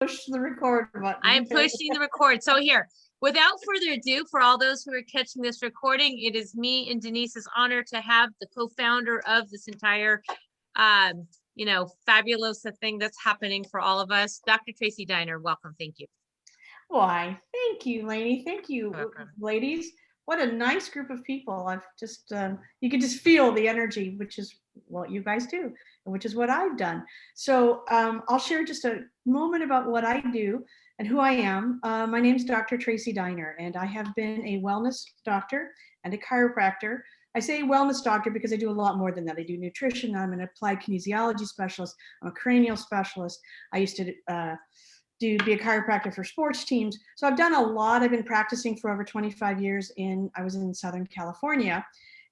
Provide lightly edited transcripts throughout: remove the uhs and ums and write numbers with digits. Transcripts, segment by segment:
push the record button. I'm pushing the record. So here, without further ado, for all those who are catching this recording, it is me and Denise's honor to have the co-founder of this entire, fabulous thing that's happening for all of us, Dr. Tracy Diner. Welcome. Thank you. Why, thank you, Lainey. Thank you, ladies. What a nice group of people. I've just, you can just feel the energy, which is what you guys do, and which is what I've done. So I'll share just a moment about what I do and who I am. My name is Dr. Tracy Diner, and I have been a wellness doctor and a chiropractor. I say wellness doctor because I do a lot more than that. I do nutrition. I'm an applied kinesiology specialist. I'm a cranial specialist. I used to be a chiropractor for sports teams. So I've done a lot. I've been practicing for over 25 years I was in Southern California,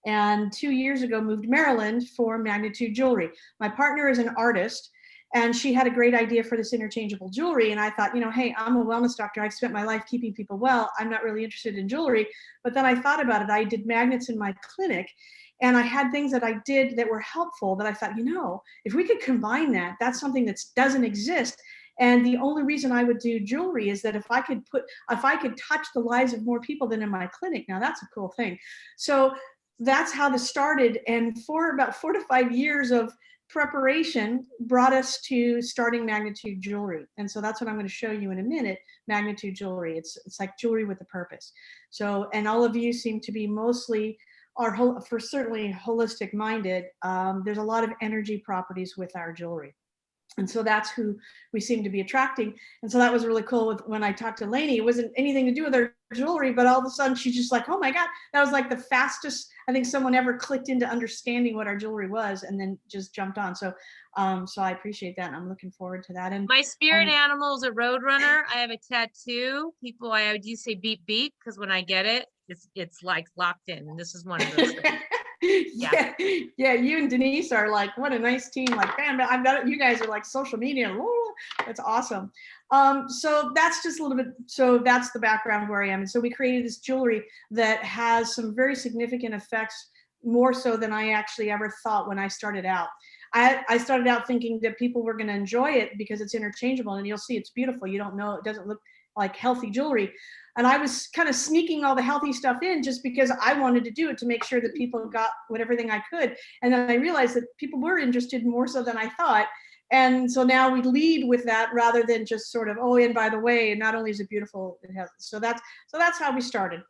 and 2 years ago moved to Maryland for Magnetude jewelry. My partner is an artist, and she had a great idea for this interchangeable jewelry. And I thought, hey, I'm a wellness doctor. I've spent my life keeping people well. I'm not really interested in jewelry. But then I thought about it. I did magnets in my clinic, and I had things that I did that were helpful that I thought, if we could combine that, that's something that doesn't exist. And the only reason I would do jewelry is that if I could touch the lives of more people than in my clinic, now that's a cool thing. So that's how this started. And for about 4 to 5 years of preparation brought us to starting Magnetude jewelry. And so that's what I'm going to show you in a minute, Magnetude jewelry. It's like jewelry with a purpose. So, and all of you seem to be mostly for certainly holistic minded. There's a lot of energy properties with our jewelry. And so that's who we seem to be attracting. And so that was really cool when I talked to Lainey. It wasn't anything to do with her jewelry, but all of a sudden she's just like, oh my God, that was like the fastest I think someone ever clicked into understanding what our jewelry was and then just jumped on. So so I appreciate that. And I'm looking forward to that. And my spirit animal is a road runner. I have a tattoo. People, I do say beep beep because when I get it, it's like locked in. And this is one of those things. Yeah, you and Denise are like, what a nice team. Like, bam, I've got it. You guys are like social media. That's awesome. So that's just a little bit, so that's the background where I am. And so we created this jewelry that has some very significant effects, more so than I actually ever thought when I started out. I started out thinking that people were going to enjoy it because it's interchangeable, and you'll see it's beautiful. You don't know, it doesn't look like healthy jewelry. And I was kind of sneaking all the healthy stuff in just because I wanted to do it to make sure that people got everything I could. And then I realized that people were interested more so than I thought. And so now we lead with that rather than just sort of, oh, and by the way, and not only is it beautiful, it has, so that's how we started.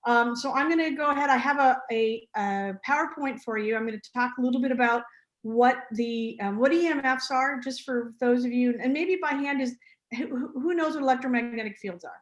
So I'm going to go ahead. I have a PowerPoint for you. I'm going to talk a little bit about what the what EMFs are, just for those of you, and maybe by hand is, who knows what electromagnetic fields are?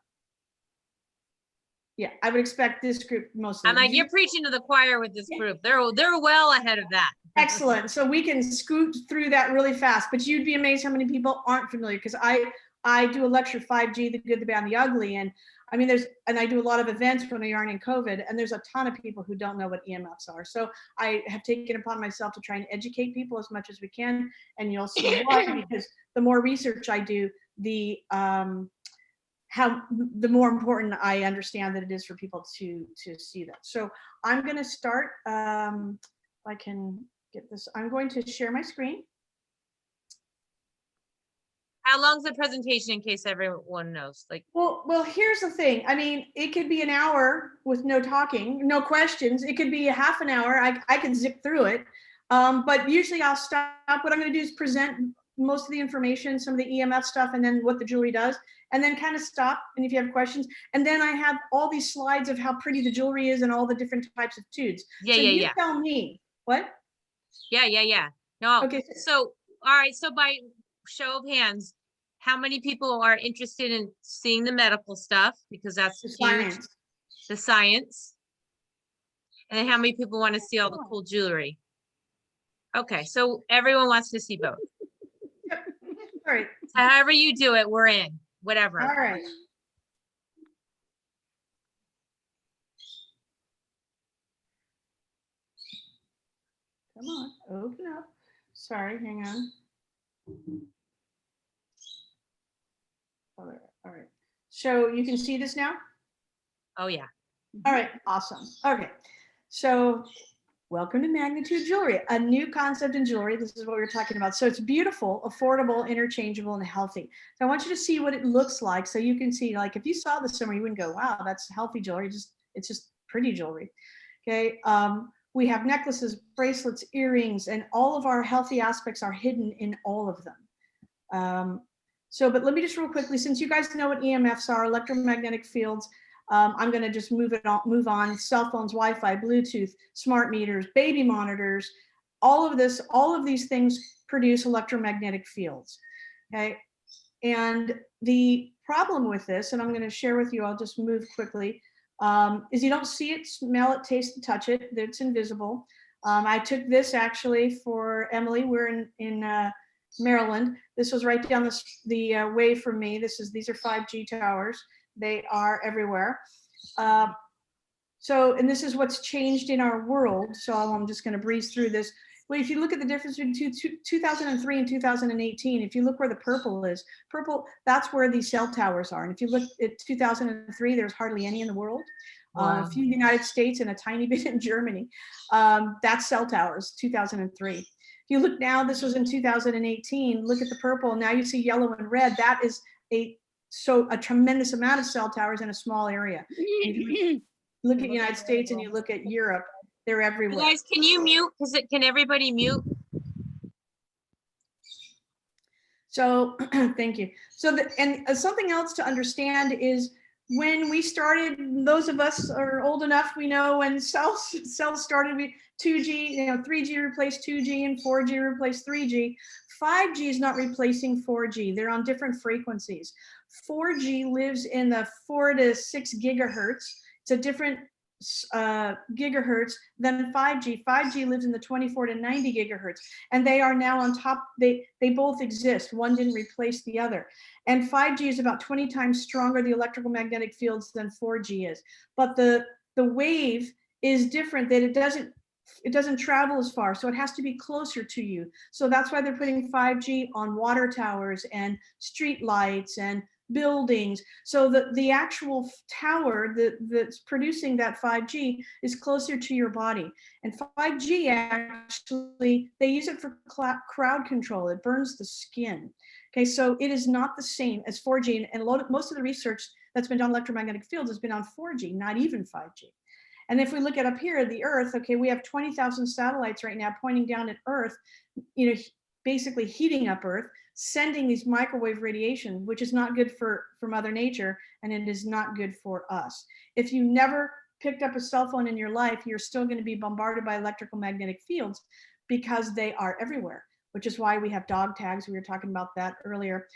Yeah, I would expect this group mostly. I'm like, you're preaching to the choir with this group. They're well ahead of that. Excellent. So we can scoot through that really fast, but you'd be amazed how many people aren't familiar, because I do a lecture 5G, the good, the bad, and the ugly. And I mean, I do a lot of events when we aren't in COVID, and there's a ton of people who don't know what EMFs are. So I have taken upon myself to try and educate people as much as we can. And you'll see why, because the more research I do, the more important I understand that it is for people to see that. So I'm going to start, if I can get this, I'm going to share my screen. How long's the presentation, in case everyone knows? Like, well, here's the thing. I mean, it could be an hour with no talking, no questions. It could be a half an hour. I can zip through it. But usually I'll stop. What I'm going to do is present most of the information, some of the EMF stuff, and then what the jewelry does, and then kind of stop. And if you have questions, and then I have all these slides of how pretty the jewelry is and all the different types of tudes. Yeah, so yeah, you yeah. Tell me what? Yeah. No. Okay. So, all right. So by show of hands, how many people are interested in seeing the medical stuff? Because that's The huge. science. The science. And then how many people want to see all the cool jewelry? Okay. So everyone wants to see both. Yep. All right. However you do it, we're in. Whatever. All right. Come on, open up. Sorry, hang on. All right. So you can see this now? Oh, yeah. All right, awesome. Okay, so Welcome to Magnitude Jewelry, a new concept in jewelry. This is what we're talking about. So it's beautiful, affordable, interchangeable, and healthy. So I want you to see what it looks like so you can see, like if you saw this somewhere, you wouldn't go, wow, that's healthy jewelry. It's just pretty jewelry. Okay. We have necklaces, bracelets, earrings, and all of our healthy aspects are hidden in all of them. But let me just real quickly, since you guys know what EMFs are, electromagnetic fields, I'm going to just move on. Cell phones, Wi-Fi, Bluetooth, smart meters, baby monitors, all of these things produce electromagnetic fields. Okay. And the problem with this, and I'm going to share with you, I'll just move quickly, is you don't see it, smell it, taste it, touch it. It's invisible. I took this actually for Emily. We're in Maryland. This was right down the way from me. These are 5G towers. They are everywhere. And this is what's changed in our world. So I'm just going to breeze through this. Well, if you look at the difference between 2003 and 2018, if you look where the purple is, that's where these cell towers are. And if you look at 2003, there's hardly any in the world. Wow. A few in the United States and a tiny bit in Germany. That's cell towers, 2003. If you look now, this was in 2018, look at the purple. Now you see yellow and red. That is a tremendous amount of cell towers in a small area. Look at the United States and you look at Europe, they're everywhere. You guys, can you mute? Can everybody mute? So thank you. So something else to understand is when we started, those of us are old enough, we know when cells started, 2G, 3G replaced 2G and 4G replaced 3G. 5G is not replacing 4G. They're on different frequencies. 4G lives in the 4 to 6 gigahertz. It's a different gigahertz than 5G. 5G lives in the 24 to 90 gigahertz, and they are now on top. They both exist. One didn't replace the other. And 5G is about 20 times stronger, the electrical magnetic fields, than 4G is. But the wave is different, that it doesn't travel as far, so it has to be closer to you. So that's why they're putting 5G on water towers and street lights and buildings. So the actual tower that's producing that 5G is closer to your body. And 5G actually, they use it for crowd control. It burns the skin. Okay, so it is not the same as 4G. And most of the research that's been done on electromagnetic fields has been on 4G, not even 5G. And if we look at up here, the Earth, okay, we have 20,000 satellites right now pointing down at Earth, basically heating up Earth, sending these microwave radiation, which is not good for Mother Nature, and it is not good for us. If you never picked up a cell phone in your life, you're still going to be bombarded by electrical magnetic fields because they are everywhere, which is why we have dog tags. We were talking about that earlier.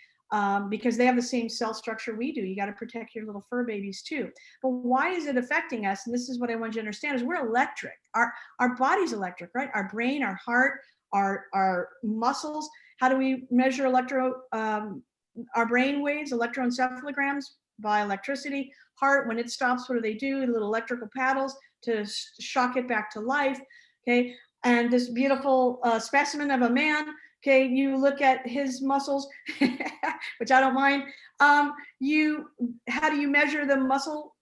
Because they have the same cell structure we do. You got to protect your little fur babies too. But why is it affecting us? And this is what I want you to understand: is we're electric. Our body's electric, right? Our brain, our heart, our muscles. How do we measure our brain waves, electroencephalograms? By electricity. Heart, when it stops, what do? Little electrical paddles to shock it back to life. Okay, and this beautiful specimen of a man. Okay, you look at his muscles, which I don't mind. How do you measure the muscle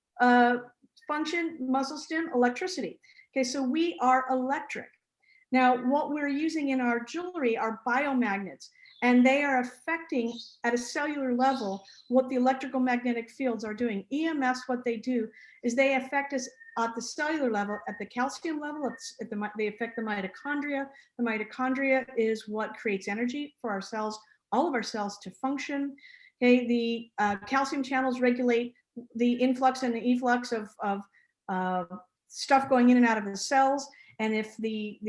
function, muscle stim? Electricity. Okay, so we are electric. Now, what we're using in our jewelry are biomagnets, and they are affecting at a cellular level what the electrical magnetic fields are doing. EMFs, what they do is they affect us at the cellular level, at the calcium level, they affect the mitochondria. The mitochondria is what creates energy for our cells, all of our cells to function. Okay, the calcium channels regulate the influx and the efflux of stuff going in and out of the cells. And if the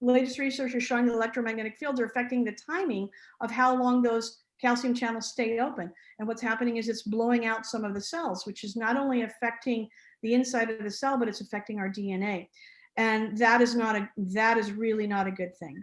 latest research is showing the electromagnetic fields are affecting the timing of how long those calcium channels stay open. And what's happening is it's blowing out some of the cells, which is not only affecting the inside of the cell, but it's affecting our DNA. And that is really not a good thing.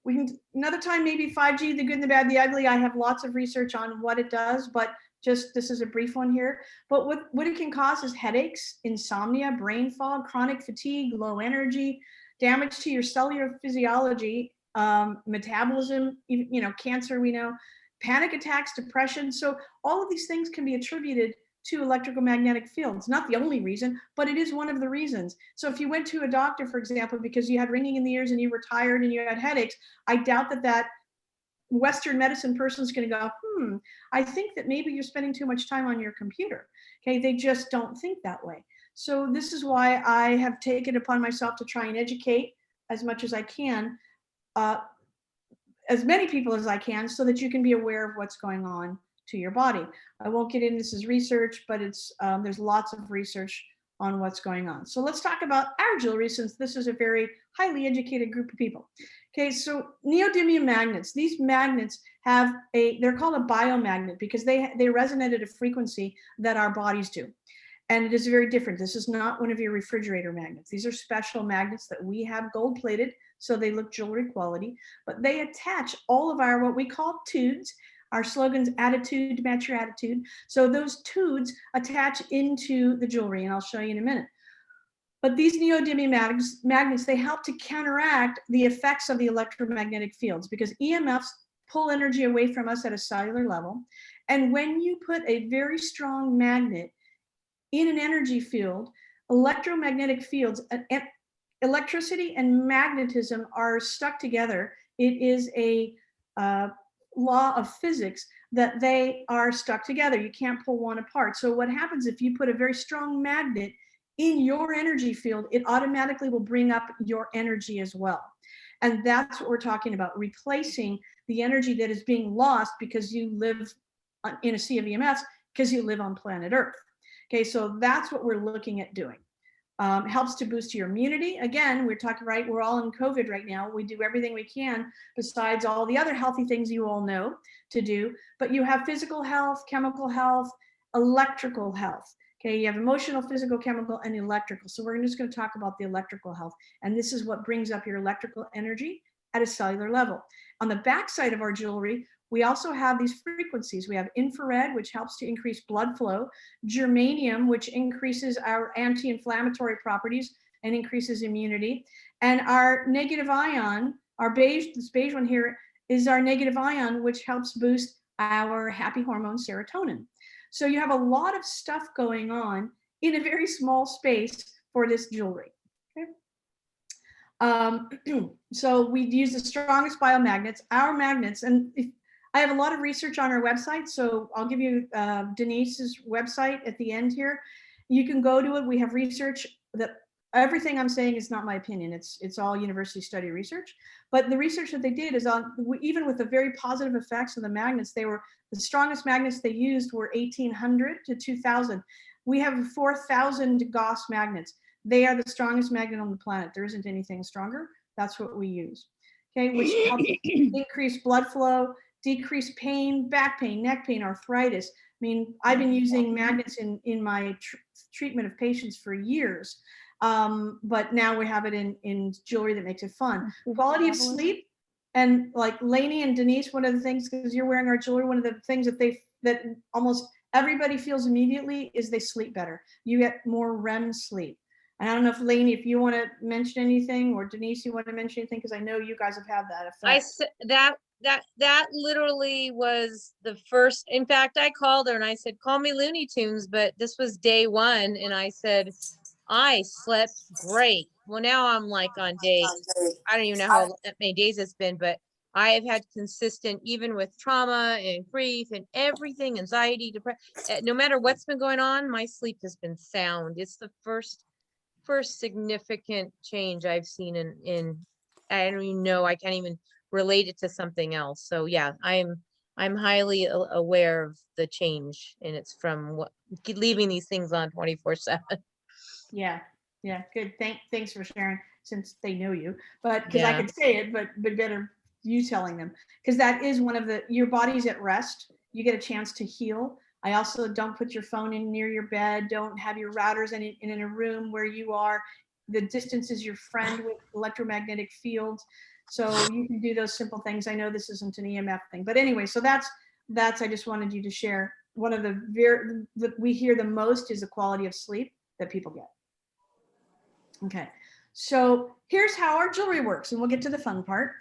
We can, another time, maybe 5G, the good and the bad, the ugly. I have lots of research on what it does, but this is a brief one here. But what it can cause is headaches, insomnia, brain fog, chronic fatigue, low energy, damage to your cellular physiology, metabolism, cancer, we know, panic attacks, depression. So all of these things can be attributed to electromagnetic fields. Not the only reason, but it is one of the reasons. So if you went to a doctor, for example, because you had ringing in the ears and you were tired and you had headaches, I doubt that Western medicine person is going to go, I think that maybe you're spending too much time on your computer. Okay, they just don't think that way. So this is why I have taken upon myself to try and educate as much as I can, as many people as I can, so that you can be aware of what's going on to your body. I won't get into this as research, but it's there's lots of research on what's going on. So let's talk about our jewelry, since this is a very highly educated group of people. Okay, so neodymium magnets. These magnets have they're called a biomagnet because they resonate at a frequency that our bodies do. And it is very different. This is not one of your refrigerator magnets. These are special magnets that we have gold plated, so they look jewelry quality, but they attach all of our, what we call tudes. Our slogan's attitude to match your attitude. So those tudes attach into the jewelry, and I'll show you in a minute. But these neodymium magnets, they help to counteract the effects of the electromagnetic fields, because EMFs pull energy away from us at a cellular level. And when you put a very strong magnet in an energy field, electromagnetic fields, electricity and magnetism are stuck together. It is a law of physics that they are stuck together. You can't pull one apart. So what happens if you put a very strong magnet in your energy field, it automatically will bring up your energy as well. And that's what we're talking about, replacing the energy that is being lost because you live in a sea of EMFs, because you live on planet Earth. Okay, so that's what we're looking at doing. Helps to boost your immunity. Again, we're talking, right, we're all in COVID right now. We do everything we can besides all the other healthy things you all know to do, but you have physical health, chemical health, electrical health. Okay, you have emotional, physical, chemical, and electrical. So we're just going to talk about the electrical health. And this is what brings up your electrical energy at a cellular level. On the back side of our jewelry, we also have these frequencies. We have infrared, which helps to increase blood flow, germanium, which increases our anti-inflammatory properties and increases immunity, and our negative ion, our beige, this beige one here is our negative ion, which helps boost our happy hormone serotonin. So you have a lot of stuff going on in a very small space for this jewelry. Okay. So we use the strongest biomagnets, our magnets, and I have a lot of research on our website, so I'll give you Denise's website at the end here. You can go to it. We have research that everything I'm saying is not my opinion. It's all university study research. But the research that they did is on, even with the very positive effects of the magnets, they were the strongest magnets they used were 1800 to 2000. We have 4,000 Gauss magnets. They are the strongest magnet on the planet. There isn't anything stronger. That's what we use. Okay, which helps increase blood flow, decrease pain, back pain, neck pain, arthritis. I mean, I've been using magnets in my treatment of patients for years, but now we have it in jewelry that makes it fun. Quality of sleep, and like Lainey and Denise, one of the things, because you're wearing our jewelry, one of the things that almost everybody feels immediately is they sleep better. You get more REM sleep. And I don't know if Lainey, if you want to mention anything, or Denise, you want to mention anything, because I know you guys have had that effect. That literally was the first. In fact, I called her and I said, call me Looney Tunes, but this was day one. And I said, I slept great. Well, now I'm like on day, I don't even know how many days it's been, but I have had consistent, even with trauma and grief and everything, anxiety, depression, no matter what's been going on, my sleep has been sound. It's the first significant change I've seen in I don't even know, I can't even relate it to something else. So yeah, I'm highly aware of the change, and it's from leaving these things on 24/7. Yeah, good. Thanks for sharing, since they know you. But because I could say it, but better you telling them, because that is one of your body's at rest. You get a chance to heal. I also don't put your phone in near your bed. Don't have your routers in a room where you are. The distance is your friend with electromagnetic fields. So you can do those simple things. I know this isn't an EMF thing, but anyway, so that's I just wanted you to share. One of that we hear the most is the quality of sleep that people get. Okay, so here's how our jewelry works, and we'll get to the fun part.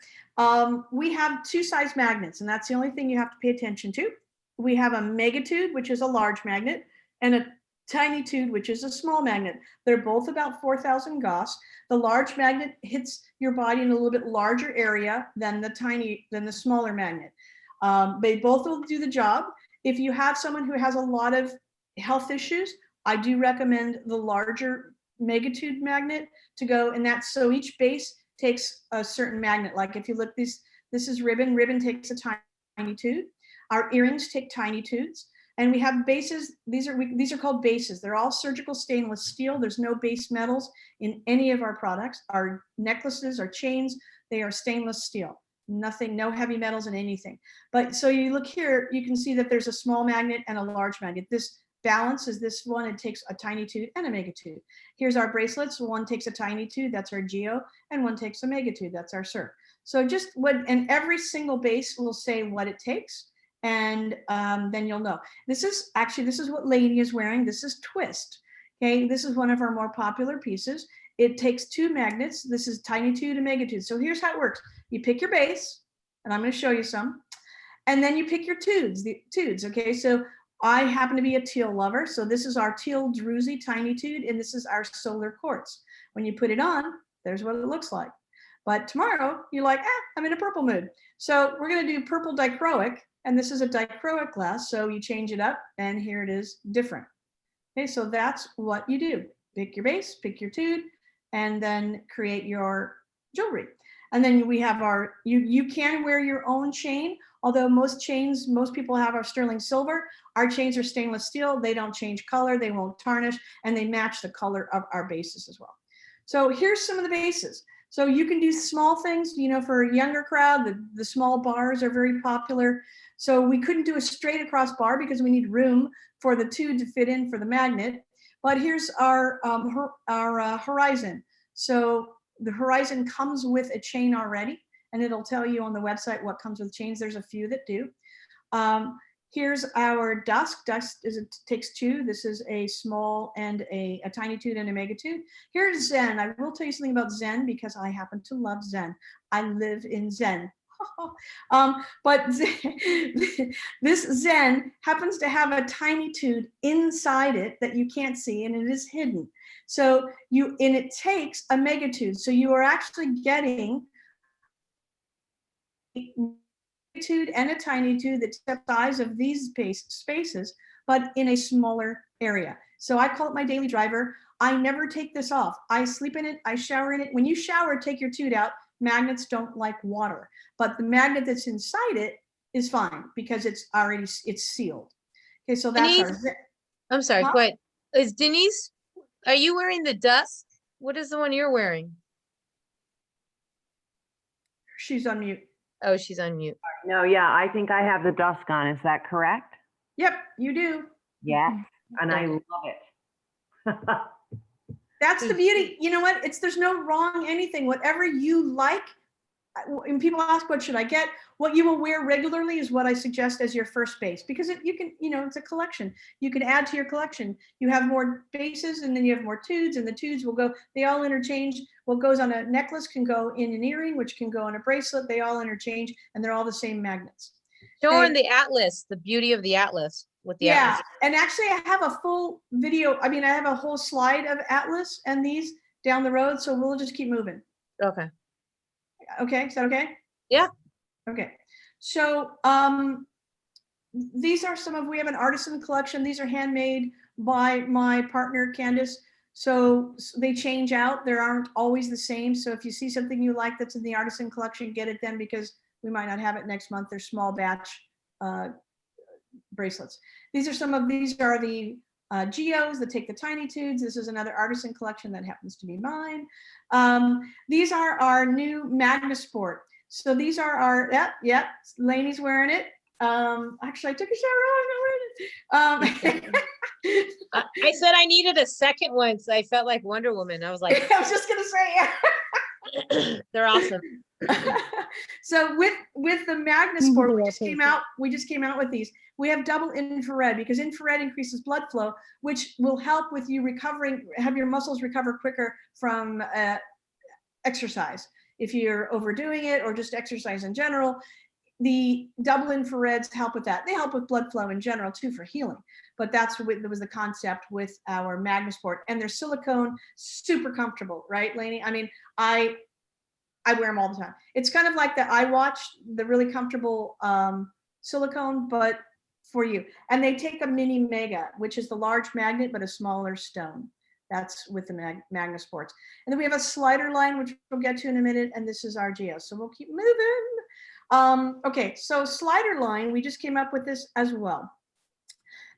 We have two size magnets, and that's the only thing you have to pay attention to. We have a Magnetude, which is a large magnet. and a Tinytude, which is a small magnet. They're both about 4,000 Gauss. The large magnet hits your body in a little bit larger area than the smaller magnet. They both will do the job. If you have someone who has a lot of health issues, I do recommend the larger Magnetude magnet to go, and that's so each base takes a certain magnet. Like if you look, this is ribbon. Ribbon takes a Tinytude. Our earrings take Tinytudes. And we have bases. These are called bases. They're all surgical stainless steel. There's no base metals in any of our products. Our necklaces, our chains, they are stainless steel. Nothing, no heavy metals in anything. But so you look here, you can see that there's a small magnet and a large magnet. This balance is this one. It takes a Tinytude and a Magnetude. Here's our bracelets. One takes a Tinytude, that's our Geo, and one takes a Magnetude, that's our Sur. So just and every single base will say what it takes. And then you'll know. This is what Lady is wearing. This is Twist. Okay, this is one of our more popular pieces. It takes two magnets. This is Tinytude and Magnetude. So here's how it works. You pick your base, and I'm going to show you some. And then you pick your tudes. Okay, so I happen to be a teal lover. So this is our teal druzy Tinytude, and this is our solar quartz. When you put it on, there's what it looks like. But tomorrow, you're like, I'm in a purple mood. So we're going to do purple dichroic. And this is a dichroic glass, so you change it up, and here it is different. Okay, so that's what you do. Pick your base, pick your tude, and then create your jewelry. And then we have our, you can wear your own chain, although most people have our sterling silver. Our chains are stainless steel. They don't change color, they won't tarnish, and they match the color of our bases as well. So here's some of the bases. So you can do small things, for a younger crowd, the small bars are very popular. So we couldn't do a straight across bar because we need room for the tude to fit in for the magnet. But here's our horizon. So the horizon comes with a chain already, and it'll tell you on the website what comes with chains. There's a few that do. Here's our dusk. Dusk takes two. This is a small and a Tinytude and a Magnetude. Here's Zen. I will tell you something about Zen because I happen to love Zen. I live in Zen. But this Zen happens to have a Tinytude inside it that you can't see, and it is hidden. So it takes a Magnetude. So you are actually getting and a Tinytude that's the size of these spaces, but in a smaller area. So I call it my daily driver. I never take this off. I sleep in it, I shower in it. When you shower, take your tude out. Magnets don't like water, but the magnet that's inside it is fine because it's sealed. Okay, so that's Denise, I'm sorry, go ahead. Is Denise, are you wearing the dusk? What is the one you're wearing? She's on mute. Oh, she's on mute. No, yeah, I think I have the dusk on. Is that correct? Yep, you do. Yes, and I love it. That's the beauty. You know what? There's no wrong anything. Whatever you like. When people ask what should I get, what you will wear regularly is what I suggest as your first base, because you can, it's a collection. You can add to your collection. You have more bases, and then you have more tudes, and the tudes will go. They all interchange. What goes on a necklace can go in an earring, which can go on a bracelet. They all interchange, and they're all the same magnets. Showing the atlas, the beauty of the atlas with the atlas. And actually, I have a full video. I have a whole slide of atlas and these down the road, so we'll just keep moving. Okay. Okay, is that okay? Yeah. Okay. So these are we have an artisan collection. These are handmade by my partner, Candace. So they change out. They aren't always the same. So if you see something you like that's in the artisan collection, get it then, because we might not have it next month. They're small batch bracelets. These are the Geos that take the Tinytudes. This is another artisan collection that happens to be mine. These are our new Magnasport. So these are our, Lainey's wearing it. Actually, I took a shower. I said I needed a second one, so I felt like Wonder Woman. I was like, I was just gonna say, yeah. They're awesome. So with the Magnasport, we just came out with these. We have double infrared, because infrared increases blood flow, which will help with you have your muscles recover quicker from exercise. If you're overdoing it or just exercise in general, the double infrareds help with that. They help with blood flow in general too for healing. But that's what was the concept with our Magnasport. And they're silicone, super comfortable, right, Lainey? I mean, I wear them all the time. It's kind of like the iWatch, the really comfortable silicone, but for you. And they take a mini mega, which is the large magnet, but a smaller stone. That's with the Magnasports. And then we have a slider line, which we'll get to in a minute. And this is our Geo. So we'll keep moving. Okay, so slider line, we just came up with this as well.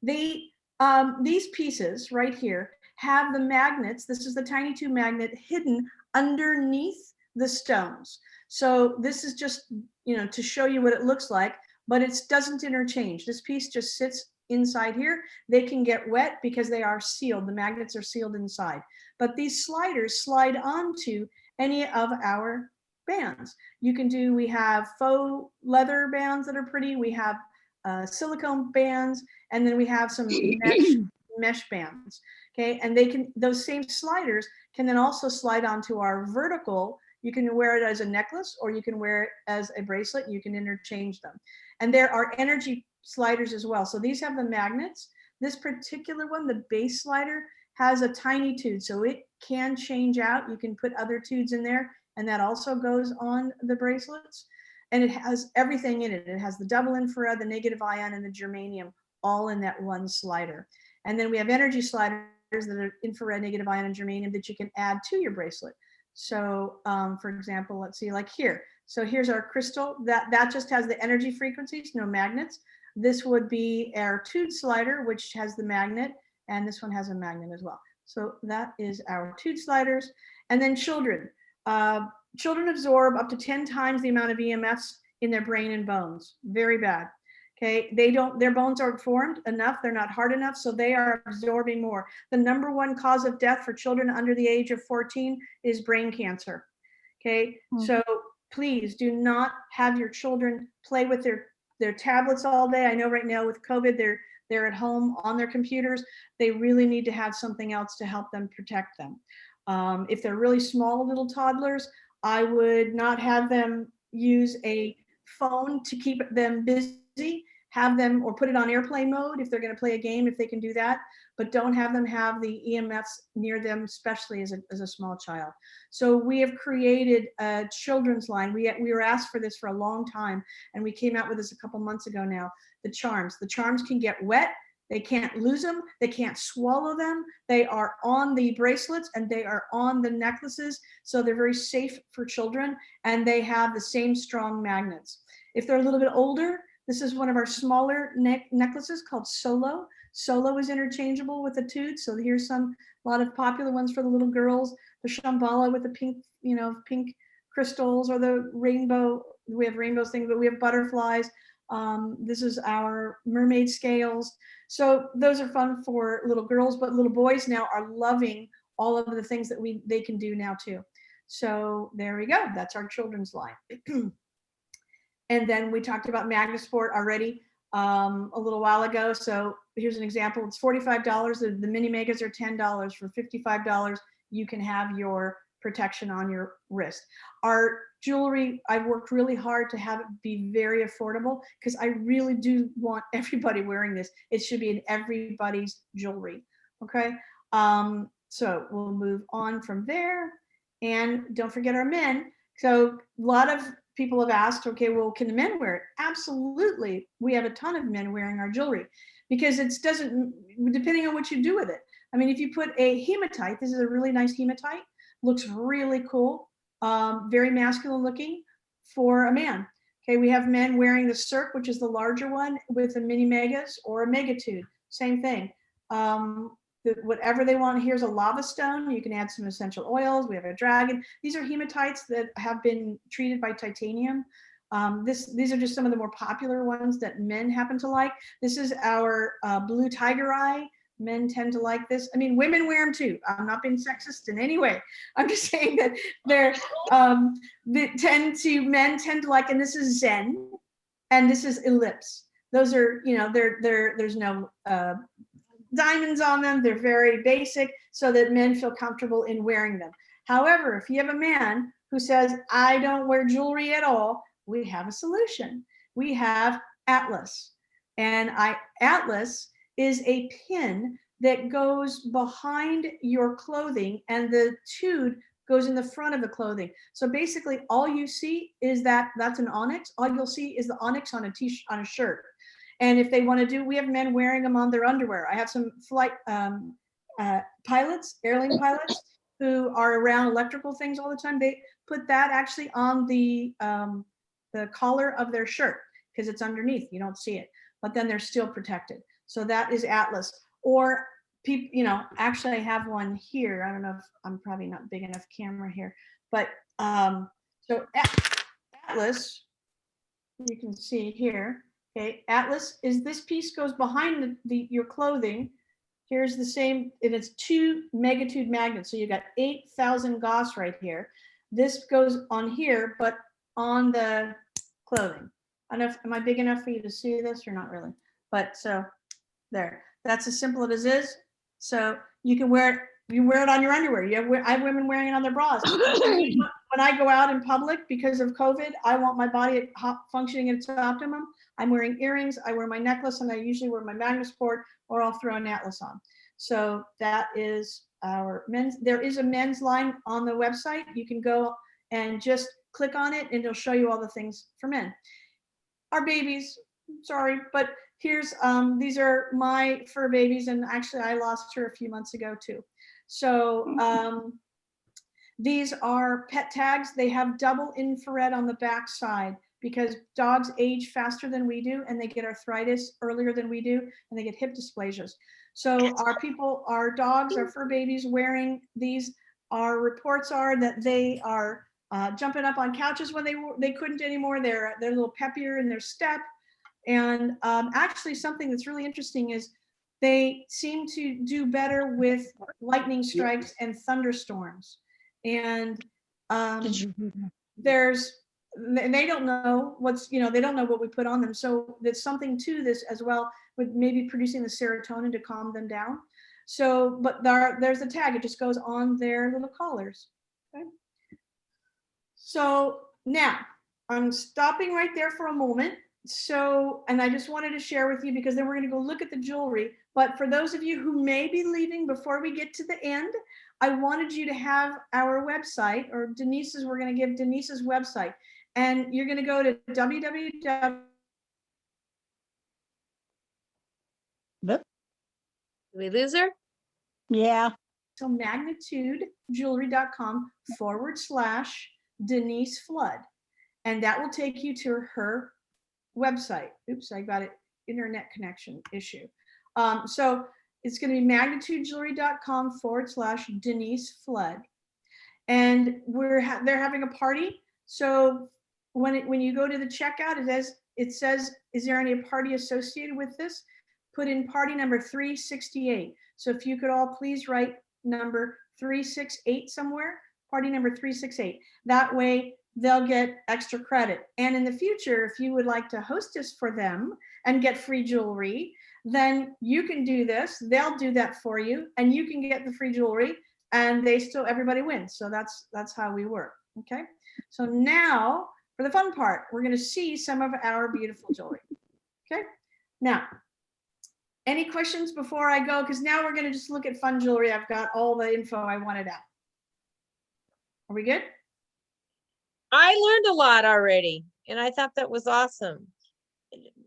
These pieces right here have the magnets. This is the Tiny 2 magnet hidden underneath the stones. So this is just, to show you what it looks like, but it doesn't interchange. This piece just sits inside here. They can get wet because they are sealed. The magnets are sealed inside. But these sliders slide onto any of our bands. We have faux leather bands that are pretty. We have silicone bands, and then we have some mesh bands. Okay, and those same sliders can then also slide onto our vertical. You can wear it as a necklace or you can wear it as a bracelet. You can interchange them. And there are energy sliders as well. So these have the magnets. This particular one, the base slider, has a tiny tude. So it can change out. You can put other tudes in there, and that also goes on the bracelets. And it has everything in it. It has the double infrared, the negative ion, and the germanium all in that one slider. And then we have energy sliders that are infrared, negative ion, and germanium that you can add to your bracelet. So for example, let's see, like here. So here's our crystal. That just has the energy frequencies, no magnets. This would be our tude slider, which has the magnet, and this one has a magnet as well. So that is our tude sliders. And then children. Children absorb up to 10 times the amount of EMFs in their brain and bones. Very bad. Okay, their bones aren't formed enough, they're not hard enough, so they are absorbing more. The number one cause of death for children under the age of 14 is brain cancer. Okay, so please do not have your children play with their tablets all day. I know right now with COVID, they're at home on their computers. They really need to have something else to help them protect them. If they're really small little toddlers, I would not have them use a phone to keep them busy. Have them, or put it on airplane mode if they're going to play a game, if they can do that, but don't have them have the EMFs near them, especially as a small child. So we have created a children's line. We were asked for this for a long time, and we came out with this a couple months ago now. The charms can get wet. They can't lose them. They can't swallow them. They are on the bracelets and they are on the necklaces. So they're very safe for children, and they have the same strong magnets. If they're a little bit older, this is one of our smaller necklaces called Solo. Solo is interchangeable with the tude. So here's a lot of popular ones for the little girls. The Shambhala with the pink crystals, or the rainbow. We have rainbows things, but we have butterflies. This is our mermaid scales. So those are fun for little girls, but little boys now are loving all of the things that they can do now too. So there we go. That's our children's line. And then we talked about Magnasport already a little while ago. So here's an example. It's $45. The mini megas are $10. For $55, you can have your protection on your wrist. Our jewelry, I've worked really hard to have it be very affordable, because I really do want everybody wearing this. It should be in everybody's jewelry. Okay. So we'll move on from there. And don't forget our men. So a lot of people have asked, okay, well, can the men wear it? Absolutely. We have a ton of men wearing our jewelry, because depending on what you do with it. I mean, if you put a hematite, this is a really nice hematite, looks really cool, very masculine looking for a man. Okay, we have men wearing the Cirque, which is the larger one with the mini megas, or a Megatude, same thing. Whatever they want. Here's a lava stone. You can add some essential oils. We have a dragon. These are hematites that have been treated by titanium. These are just some of the more popular ones that men happen to like. This is our blue tiger eye. Men tend to like this. I mean, women wear them too. I'm not being sexist in any way. I'm just saying that men tend to like, and this is Zen, and this is Ellipse. Those are, there's no diamonds on them. They're very basic, so that men feel comfortable in wearing them. However, if you have a man who says, I don't wear jewelry at all, we have a solution. we have Atlas. And Atlas is a pin that goes behind your clothing, and the tude goes in the front of the clothing. So basically all you see is that's an onyx. All you'll see is the onyx on a t-shirt, on a shirt. And if they want to do, we have men wearing them on their underwear. I have some flight pilots, airline pilots, who are around electrical things all the time. They put that actually on the collar of their shirt because it's underneath. You don't see it, but then they're still protected. So that is Atlas. Or people, you know, actually I have one here. I don't know if I'm probably not big enough camera here, but so Atlas, you can see here. Okay, Atlas is this piece goes behind your clothing. Here's the same, and it's 2 Magnetude magnets. So you got 8,000 Gauss right here. This goes on here, but on the clothing. I don't know if, am I big enough for you to see this or not really? But so there, that's as simple as it is. So you can wear it, you wear it on your underwear. I have women wearing it on their bras. When I go out in public because of COVID, I want my body functioning at its optimum. I'm wearing earrings, I wear my necklace, and I usually wear my Magnetude, or I'll throw an Atlas on. So that is our men's. There is a men's line on the website. You can go and just click on it and it'll show you all the things for men. Our babies, sorry, but here's, these are my fur babies, and actually I lost her a few months ago too. So these are pet tags. They have double infrared on the back side because dogs age faster than we do, and they get arthritis earlier than we do, and they get hip dysplasias. So our people, our dogs, our fur babies wearing these, our reports are that they are jumping up on couches when they couldn't anymore. They're a little peppier in their step. And actually something that's really interesting is they seem to do better with lightning strikes and thunderstorms. And they don't know what's, you know, they don't know what we put on them. So there's something to this as well, with maybe producing the serotonin to calm them down. So, but there's a tag, it just goes on their little collars. Okay. So now I'm stopping right there for a moment. So, and I just wanted to share with you, because then we're going to go look at the jewelry. But for those of you who may be leaving before we get to the end, I wanted you to have our website, or Denise's, we're going to give Denise's website. And you're going to go to www. Did we lose her? Yeah. So magnetudejewelry.com/Denise Flood. And that will take you to her website. Oops, I got an internet connection issue. So it's going to be magnetudejewelry.com/Denise Flood. And they're having a party. So when you go to the checkout, it says, is there any party associated with this? Put in party number 368. So if you could all please write number 368 somewhere, party number 368. That way they'll get extra credit. And in the future, if you would like to hostess for them and get free jewelry, then you can do this. They'll do that for you, and you can get the free jewelry, and everybody wins. So that's how we work. Okay. So now for the fun part, we're going to see some of our beautiful jewelry. Okay. Now, any questions before I go? Because now we're going to just look at fun jewelry. I've got all the info I wanted out. Are we good? I learned a lot already, and I thought that was awesome.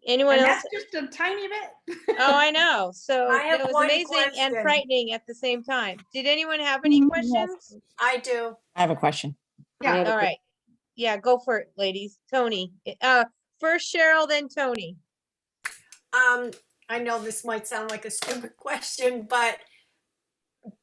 Anyone And else? that's just a tiny bit. Oh, I know. So I have it was one amazing and question. frightening at the same time. Did anyone have any questions? I do. I have a question. Yeah. All right. Yeah, go for it, ladies. Tony. First Cheryl, then Tony. I know this might sound like a stupid question, but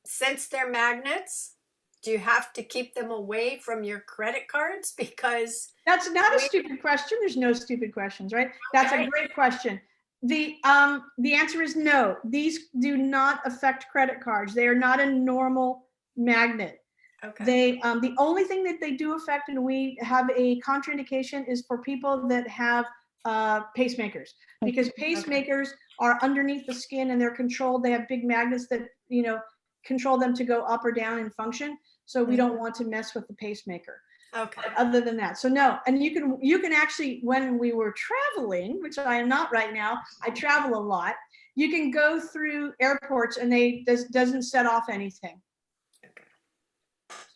since they're magnets, do you have to keep them away from your credit cards? Because That's not a stupid question. There's no stupid questions, right? That's a great question. The answer is no. These do not affect credit cards. They are not a normal magnet. okay. They the only thing that they do affect, and we have a contraindication, is for people that have pacemakers, because pacemakers are underneath the skin and they're controlled. They have big magnets that, you know, control them to go up or down in function. So we don't want to mess with the pacemaker. Okay. Other than that, so no. And you can actually, when we were traveling, which I am not right now, I travel a lot. You can go through airports and doesn't set off anything. Okay.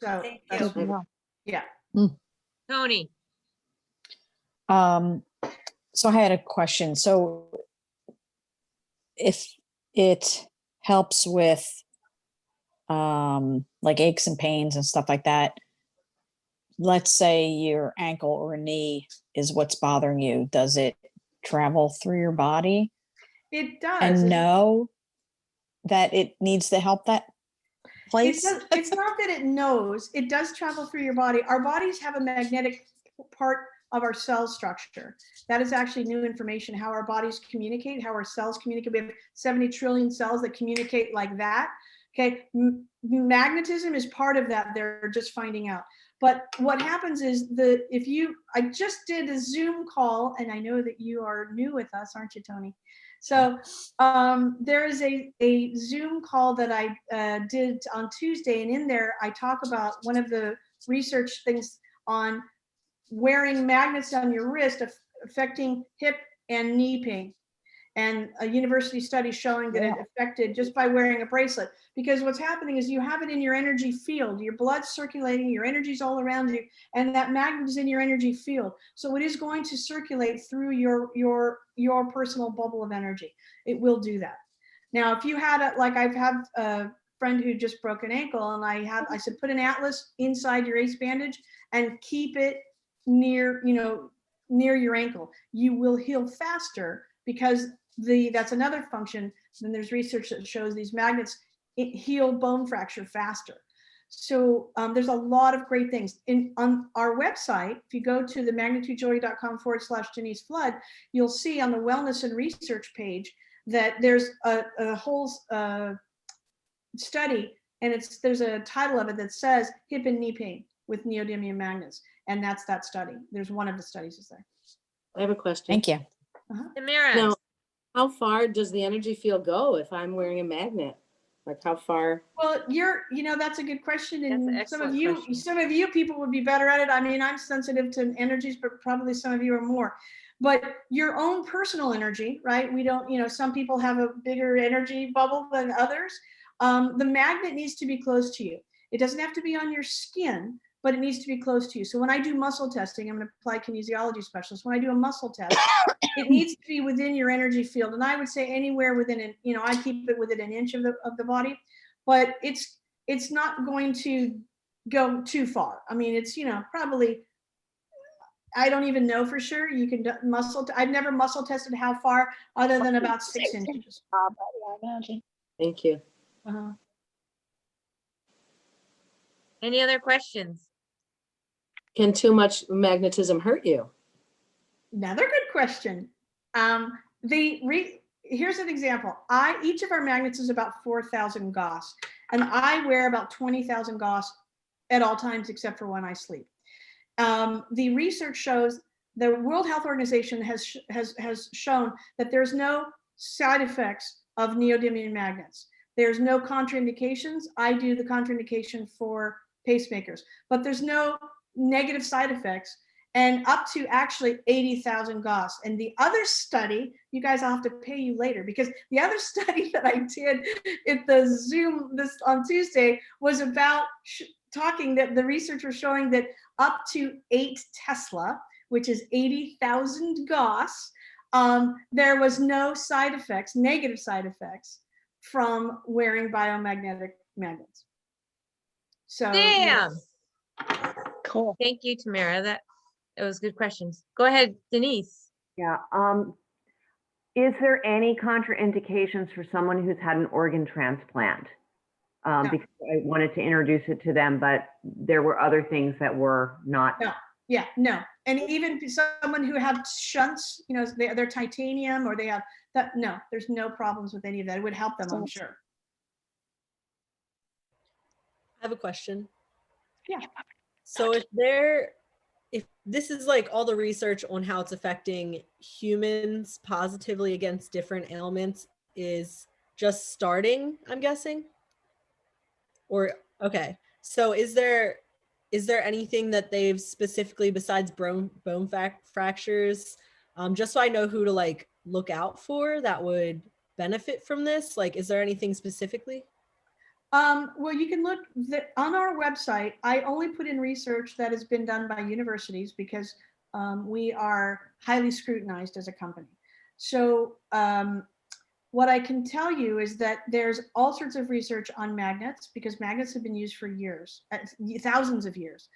So Thank that's, you. Good to know. yeah. Tony, So I had a question. So if it helps with like aches and pains and stuff like that, let's say your ankle or knee is what's bothering you, does it travel through your body It does. and know that it needs to help that place? It's not that it knows. It does travel through your body. Our bodies have a magnetic part of our cell structure. That is actually new information, how our bodies communicate, how our cells communicate. We have 70 trillion cells that communicate like that. Okay, magnetism is part of that. They're just finding out. But what happens is I just did a Zoom call, and I know that you are new with us, aren't you, Tony? So there is a Zoom call that I did on Tuesday, and in there I talk about one of the research things on wearing magnets on your wrist affecting hip and knee pain. And a university study showing that it affected just by wearing a bracelet. Because what's happening is you have it in your energy field, your blood's circulating, your energy's all around you, and that magnet is in your energy field. So it is going to circulate through your personal bubble of energy. It will do that. Now, if you had I've had a friend who just broke an ankle, and I said, put an atlas inside your ace bandage and keep it near your ankle. You will heal faster because that's another function. Then there's research that shows these magnets heal bone fracture faster. So there's a lot of great things on our website. If you go to the magnetudejewelry.com/Denise Flood, you'll see on the wellness and research page that there's a whole study, and there's a title of it that says hip and knee pain with neodymium magnets, and that's that study. There's one of the studies is there. I have a question. Thank you. Tamara. Now, how far does the energy field go if I'm wearing a magnet? Like how far? Well, that's a good question. That's an And excellent question. some of you people would be better at it. I mean, I'm sensitive to energies, but probably some of you are more. But your own personal energy, right? We don't, some people have a bigger energy bubble than others. The magnet needs to be close to you. It doesn't have to be on your skin, but it needs to be close to you. So when I do muscle testing, I'm an applied kinesiology specialist. When I do a muscle test, it needs to be within your energy field. And I would say anywhere within I keep it within an inch of the body, but it's not going to go too far. I mean, it's, probably, I don't even know for sure. You can I've never muscle tested how far other than about 6 inches. Thank you. Uh-huh. Any other questions? Can too much magnetism hurt you? Another good question. Here's an example. Each of our magnets is about 4,000 Gauss, and I wear about 20,000 Gauss at all times except for when I sleep. The research shows the World Health Organization has shown that there's no side effects of neodymium magnets. There's no contraindications. I do the contraindication for pacemakers, but there's no negative side effects, and up to actually 80,000 Gauss. And the other study, you guys, I'll have to pay you later, because the other study that I did at the Zoom on Tuesday was about talking that the research was showing that up to 8 Tesla, which is 80,000 Gauss, there was no side effects, negative side effects from wearing biomagnetic magnets. So Damn. Cool. Thank you, Tamara. That was good questions. Go ahead, Denise. Yeah. Is there any contraindications for someone who's had an organ transplant? No. Because I wanted to introduce it to them, but there were other things that were not. No. Yeah, no. And even someone who have shunts, they're titanium, or they have that. No, there's no problems with any of that. It would help them, I'm sure. I have a question. Yeah. So if this is like all the research on how it's affecting humans positively against different ailments is just starting, I'm guessing? Or, okay. So is there is there anything that they've specifically besides bone fractures, just so I know who to like look out for that would benefit from this? Like, is there anything specifically? Well, you can look on our website. I only put in research that has been done by universities because we are highly scrutinized as a company. So what I can tell you is that there's all sorts of research on magnets, because magnets have been used for years, thousands of years.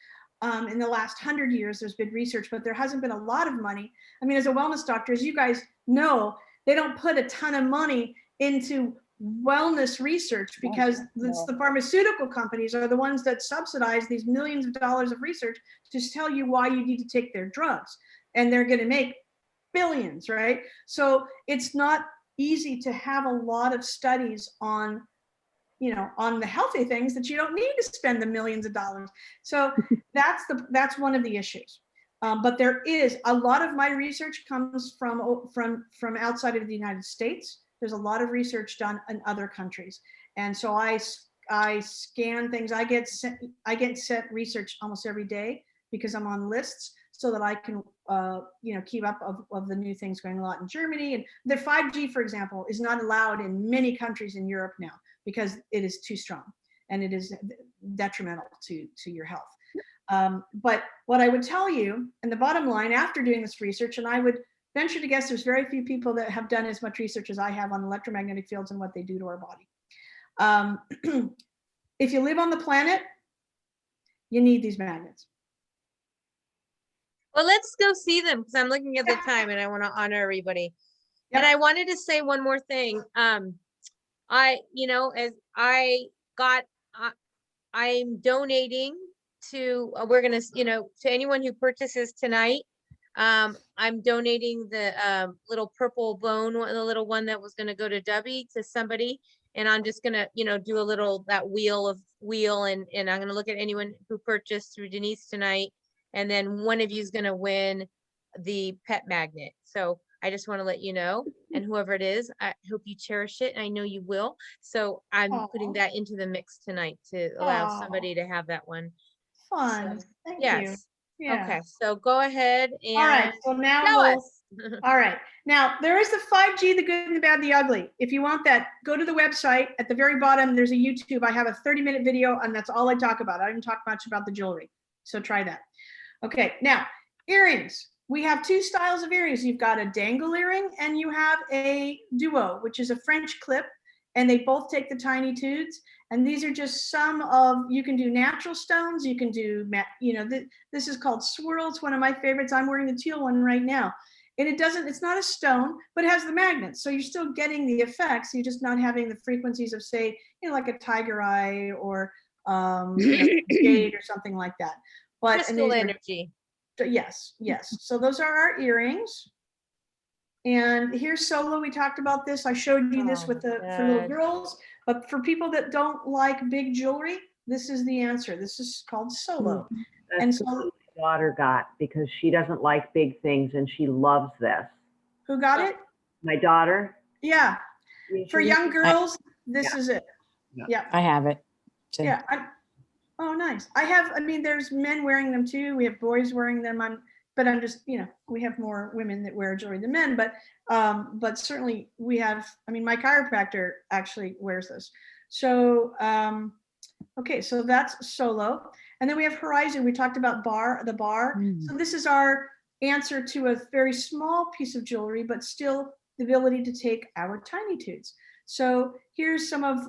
In the last 100 years, there's been research, but there hasn't been a lot of money. I mean, as a wellness doctor, as you guys know, they don't put a ton of money into wellness research because it's the pharmaceutical companies are the ones that subsidize these millions of dollars of research to tell you why you need to take their drugs. And they're going to make billions, right? So it's not easy to have a lot of studies on, you know, on the healthy things that you don't need to spend the millions of dollars. So that's one of the issues. But there is a lot of my research comes from outside of the United States. There's a lot of research done in other countries, and so I scan things. I get sent research almost every day because I'm on lists so that I can you know, keep up of the new things going on in Germany. And the 5G, for example, is not allowed in many countries in Europe now because it is too strong and it is detrimental to your health. But what I would tell you, and the bottom line after doing this research, and I would venture to guess there's very few people that have done as much research as I have on electromagnetic fields and what they do to our body. If you live on the planet, you need these magnets. Well, let's go see them because I'm looking at the time and I want to honor everybody. Yep. And I wanted to say one more thing. You know, as I'm donating to, we're going to, you know, to anyone who purchases tonight. I'm donating the little purple bone, the little one that was going to go to Debbie, to somebody. And I'm just going to, you know, do a little, that wheel, and I'm going to look at anyone who purchased through Denise tonight. And then one of you is going to win the pet magnet. So I just want to let you know, and whoever it is, I hope you cherish it. And I know you will. So I'm putting that into the mix tonight to allow somebody to have that one. Fun. So, Thank yes. you. Yeah. Okay, so go ahead and all right. So now tell us. All right. Now there is the 5G, the good and the bad, the ugly. If you want that, go to the website. At the very bottom, there's a YouTube. I have a 30-minute video, and that's all I talk about. I didn't talk much about the jewelry. So try that. Okay. Now, earrings. We have two styles of earrings. You've got a dangle earring and you have a duo, which is a French clip, and they both take the tiny tudes. And these are just some of, you can do natural stones. You can do, you know, this is called swirl. It's one of my favorites. I'm wearing the teal one right now. And it's not a stone, but it has the magnets. So you're still getting the effects. You're just not having the frequencies of, say, you know, like a tiger eye or you know, jade or something like that. But Crystal energy. Yes. So those are our earrings. And here's Solo. We talked about this. I showed you this with for little girls, but for people that don't like big jewelry, this is the answer. This is called Solo. That's and so what my daughter got because she doesn't like big things and she loves this. Who got it? My daughter. Yeah. For young girls, this is it. Yeah. I have it. Too. Yeah. Oh, nice. I mean, there's men wearing them too. We have boys wearing them. But I'm just, you know, we have more women that wear jewelry than men, but certainly we have, I mean, my chiropractor actually wears this. So, okay, so that's Solo. And then we have Horizon. We talked about the bar. So this is our answer to a very small piece of jewelry, but still the ability to take our tiny tudes. So here's some of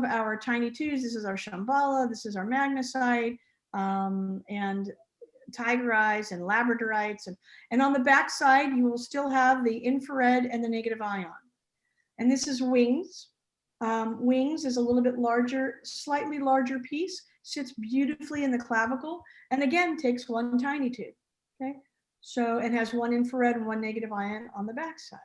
our tiny tudes. This is our Shambhala. This is our magnesite, and tiger eyes and labradorites, and on the back side you will still have the infrared and the negative ion. And this is wings. Wings is a little bit larger, slightly larger piece, sits beautifully in the clavicle, and again takes one tiny tube. Okay, so it has one infrared and one negative ion on the back side.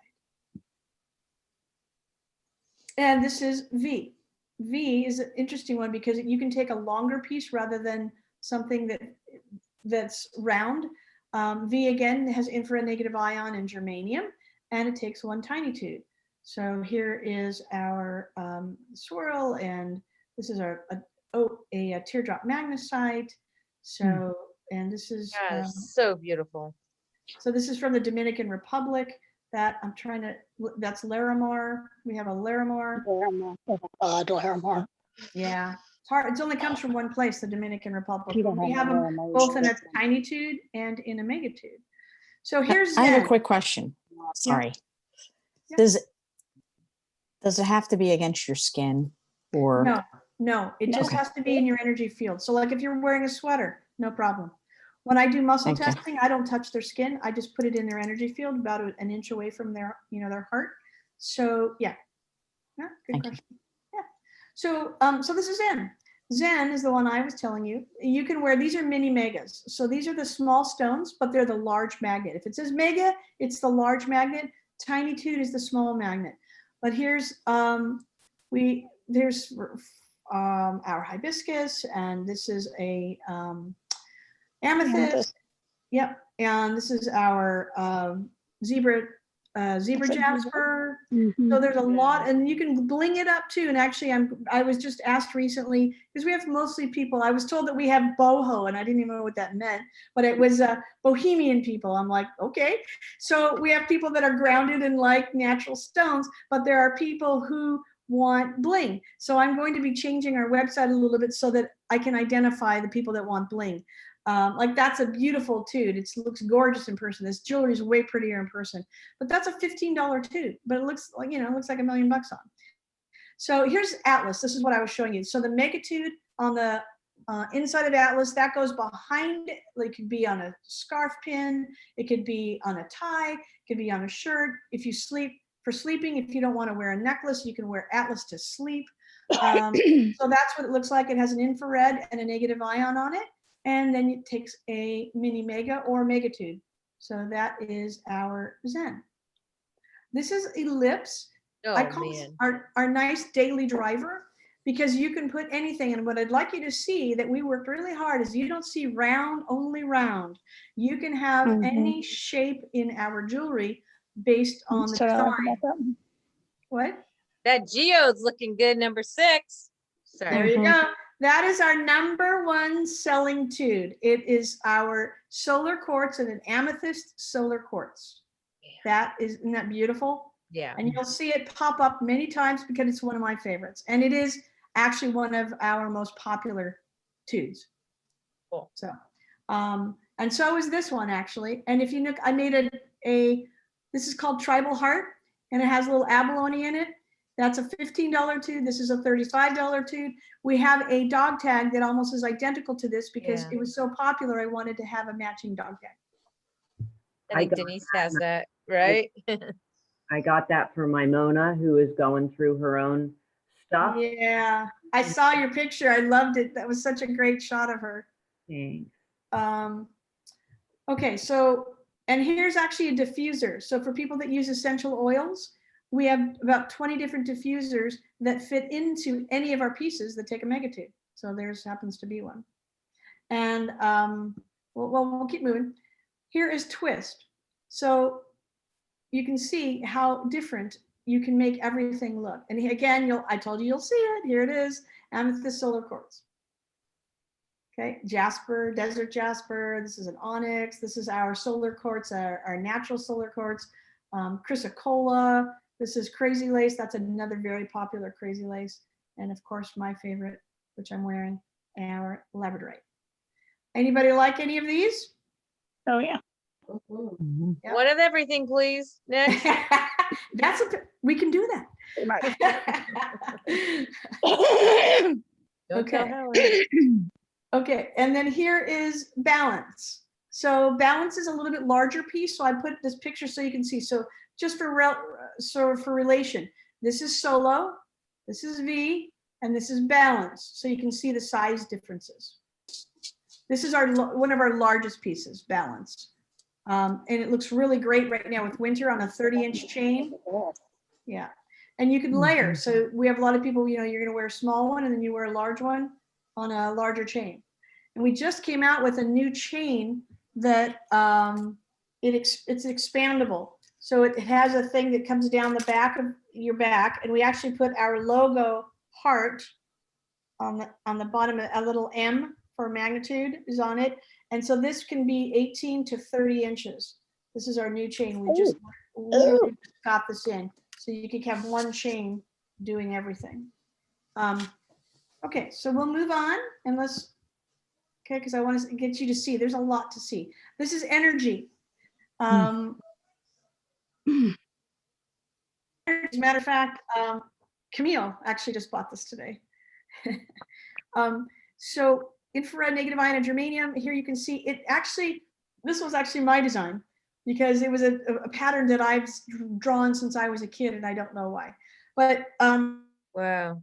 And this is V. V is an interesting one because you can take a longer piece rather than something that's round. V again has infrared negative ion and germanium, and it takes one tiny tube. So here is our swirl, and this is a teardrop magnesite. So, and this is, Yeah, so beautiful. so this is from the Dominican Republic. That I'm trying to, that's Larimar. We have a Larimar. Yeah, it's hard. It only comes from one place, the Dominican Republic. We have them both in a Tinytude and in a Megatude. So here's I have Zen. a quick question. Sorry. Does it have to be against your skin or? No, it just Okay. has to be in your energy field. So like if you're wearing a sweater, no problem. When I do muscle Thank you. testing, I don't touch their skin. I just put it in their energy field about an inch away from their, their heart. So yeah, good Thank you. question. Yeah. So, so this is Zen. Zen is the one I was telling you. You can wear, these are mini megas. So these are the small stones, but they're the large magnet. If it says mega, it's the large magnet. Tinytude is the small magnet. But here's, there's our hibiscus, and this is a amethyst. Yep, and this is our zebra jasper. So there's a lot, and you can bling it up too. And actually, I was just asked recently, because we have mostly people. I was told that we have boho, and I didn't even know what that meant, but it was bohemian people. I'm like, okay. So we have people that are grounded in like natural stones, but there are people who want bling. So I'm going to be changing our website a little bit so that I can identify the people that want bling. Like that's a beautiful tube. It looks gorgeous in person. This jewelry is way prettier in person, but that's a $15 tube, but it looks like, it looks like $1 million on. So here's Atlas. This is what I was showing you. So the Megatude on the inside of Atlas, that goes behind, like it could be on a scarf pin. It could be on a tie. It could be on a shirt. If you for sleeping, if you don't want to wear a necklace, you can wear Atlas to sleep. So that's what it looks like. It has an infrared and a negative ion on it. And then it takes a mini mega or Megatude. So that is our Zen. This is Ellipse. I call this our nice daily driver, because you can put anything. And what I'd like you to see that we worked really hard is you don't see round, only round. You can have any shape in our jewelry based on the design. What? That geode's looking good, number 6. Sorry. There you go. That is our #1 selling tube. It is our solar quartz and an amethyst solar quartz. Isn't that beautiful? Yeah. And you'll see it pop up many times because it's one of my favorites. And it is actually one of our most popular tubes. Cool. So, and so is this one actually. And if you look, I made this is called Tribal Heart, and it has a little abalone in it. That's a $15 tube. This is a $35 tube. We have a dog tag that almost is identical to this because it was so popular. I wanted to have a matching dog tag. I think Denise has that, right? I got that for my Mona, who is going through her own stuff. Yeah, I saw your picture. I loved it. That was such a great shot of her. Thanks. Okay, so, and here's actually a diffuser. So for people that use essential oils, we have about 20 different diffusers that fit into any of our pieces that take a Megatude. So there's happens to be one. And we'll keep moving. Here is Twist. So you can see how different you can make everything look. And again, I told you you'll see it. Here it is, amethyst solar quartz. Okay, jasper, desert jasper. This is an onyx. This is our solar quartz, our natural solar quartz. Chrysocolla. This is crazy lace. That's another very popular crazy lace. And of course, my favorite, which I'm wearing, our labradorite. Anybody like any of these? Oh yeah. Yep. One of everything, please. Next. We can do that. Okay. Okay, and then here is balance. So balance is a little bit larger piece. So I put this picture so you can see. So just for relation, this is solo, this is V, and this is balance. So you can see the size differences. This is one of our largest pieces, balance. And it looks really great right now with winter on a 30-inch chain. Yeah, and you can layer. So we have a lot of people, you're going to wear a small one and then you wear a large one on a larger chain. And we just came out with a new chain that it's expandable. So it has a thing that comes down the back of your back, and we actually put our logo heart on the bottom, a little M for Magnitude is on it. And so this can be 18 to 30 inches. This is our new chain. We just literally got this in. So you can have one chain doing everything. Okay, so we'll move on and okay, because I want to get you to see. There's a lot to see. This is energy. As a matter of fact, Camille actually just bought this today. So infrared negative ion and germanium, here you can see it actually, this was actually my design because it was a pattern that I've drawn since I was a kid and I don't know why. But Wow.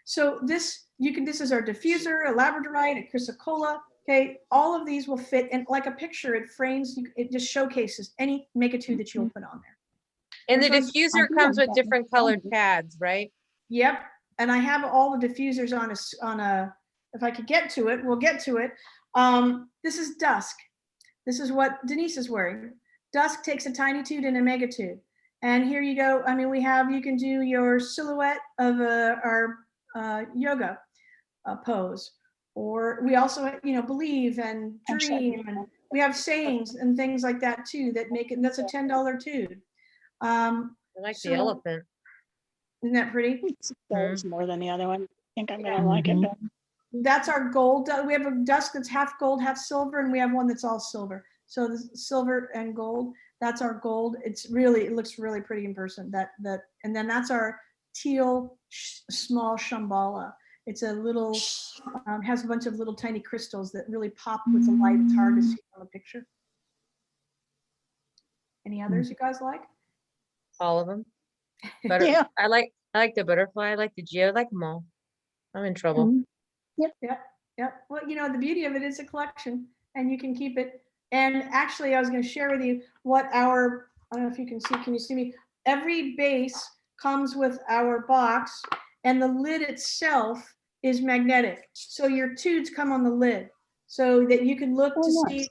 so this is our diffuser, a labradorite, a chrysocolla. Okay, all of these will fit, and like a picture, it frames, it just showcases any Magnetude that you'll put on there. And the This one's- diffuser comes with different colored pads, right? Yep, and I have all the diffusers on a. If I could get to it, we'll get to it. This is dusk. This is what Denise is wearing. Dusk takes a tinitude and a megatude, and here you go. I mean, you can do your silhouette of our yoga pose, or we also, believe and dream, and we have sayings and things like that too that make it. That's a $10 tude. I like the elephant. Isn't that pretty? It's more than the other one. I think I'm gonna like it. That's our gold. We have a dusk that's half gold, half silver, and we have one that's all silver. So the silver and gold, that's our gold. It looks really pretty in person. And then that's our teal small shambhala. It's a little, has a bunch of little tiny crystals that really pop with the light. It's hard to see on the picture. Any others you guys like? All of them. Yeah. I like the butterfly. I like the geo. I like them all. I'm in trouble. Yep. Well, the beauty of it is a collection, and you can keep it. And actually, I was going to share with you what I don't know if you can see. Can you see me? Every base comes with our box, and the lid itself is magnetic. So your tudes come on the lid, so that you can look to see.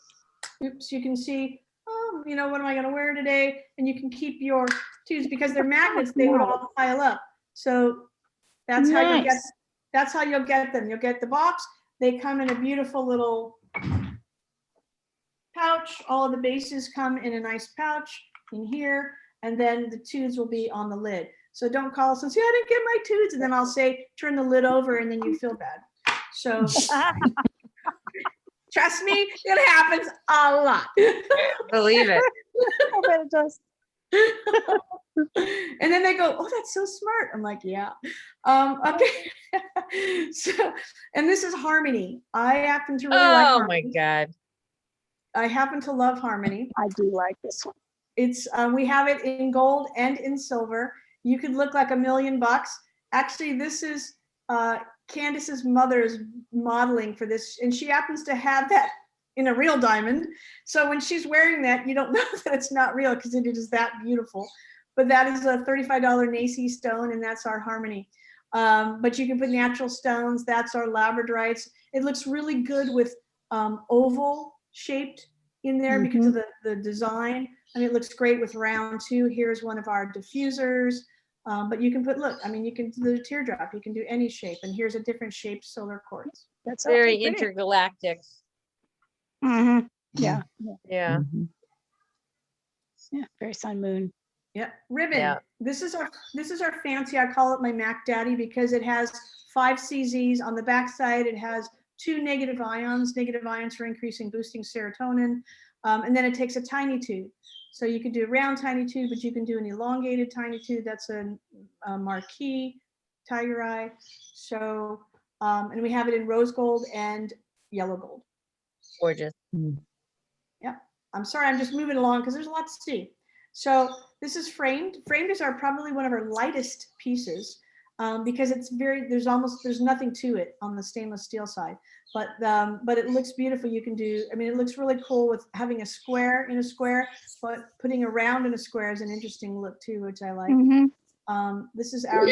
Oops, you can see. Oh, what am I going to wear today? And you can keep your tudes because they're magnets. They would all pile up. So that's how you get. That's how you'll get them. You'll get the box. They come in a beautiful little pouch. All of the bases come in a nice pouch in here, and then the tudes will be on the lid. So don't call us and say, I didn't get my tudes, and then I'll say, turn the lid over, and then you feel bad. So trust me, it happens a lot. Believe it. I bet it does. And then they go, oh, that's so smart. I'm like, yeah. Okay. So, and this is Harmony. I happen to really like Harmony. Oh my God. I happen to love Harmony. I do like this one. It's we have it in gold and in silver. You could look like $1 million. Actually, this is Candace's mother's modeling for this, and she happens to have that in a real diamond. So when she's wearing that, you don't know that it's not real because it is that beautiful. But that is a $35 Nacy stone, and that's our Harmony. But you can put natural stones. That's our labradorites. It looks really good with oval shaped in there because of the design. I mean, it looks great with round too. Here's one of our diffusers. But you can put, look, I mean, you can do the teardrop. You can do any shape. And here's a different shaped solar quartz. That's very intergalactic. Yeah. Yeah. Yeah. Very sun moon. Yeah, ribbon. Yeah. This is our fancy. I call it my Mac Daddy because it has 5 CZs on the back side. It has 2 negative ions for increasing, boosting serotonin, and then it takes a tiny tube. So you can do a round tiny tube, but you can do an elongated tiny tube. That's a marquee tiger eye. So, and we have it in rose gold and yellow gold. Gorgeous. Yeah, I'm sorry, I'm just moving along because there's a lot to see. So this is framed. Framed is probably one of our lightest pieces because it's there's nothing to it on the stainless steel side, but it looks beautiful. You can do, I mean, it looks really cool with having a square in a square, but putting a round in a square is an interesting look too, which I like. This is our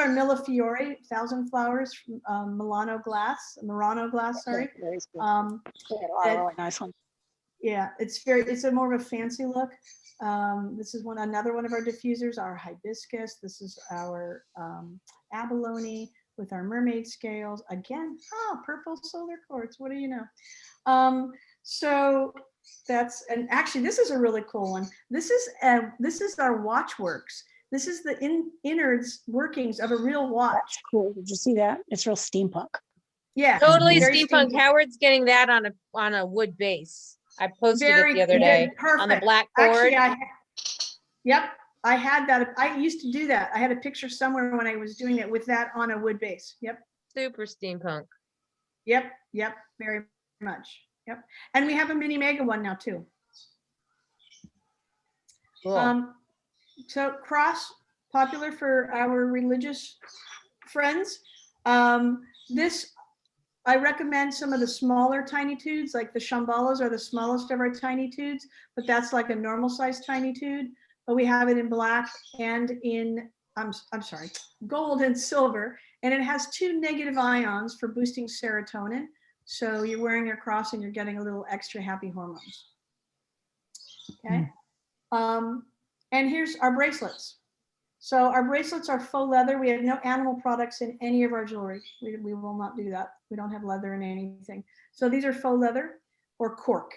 Millefiore 1,000 flowers Murano glass. Sorry. Very good. They had a lot of really nice ones. Yeah, it's a more of a fancy look. This is another one of our diffusers, our hibiscus. This is our abalone with our mermaid scales. Again, purple solar quartz. What do you know? So that's, and actually this is a really cool one. This is our watchworks. This is the innards workings of a real watch. That's cool. Did you see that? It's real steampunk. Yeah. Totally very steampunk. Howard's getting that on a wood base. I posted Very it the other good. day on the Perfect. black board. Actually, yep, I had that. I used to do that. I had a picture somewhere when I was doing it with that on a wood base. Yep. Super steampunk. Yep. Yep. Very much. Yep. And we have a mini mega one now too. Cool. So cross, popular for our religious friends. This, I recommend some of the smaller tiny tudes, like the Shambhalas are the smallest of our tiny tudes, but that's like a normal size tiny tude. But we have it in black and in, I'm sorry, gold and silver. And it has 2 negative ions for boosting serotonin. So you're wearing your cross and you're getting a little extra happy hormones. Okay. And here's our bracelets. So our bracelets are faux leather. We have no animal products in any of our jewelry. We will not do that. We don't have leather in anything. So these are faux leather or cork.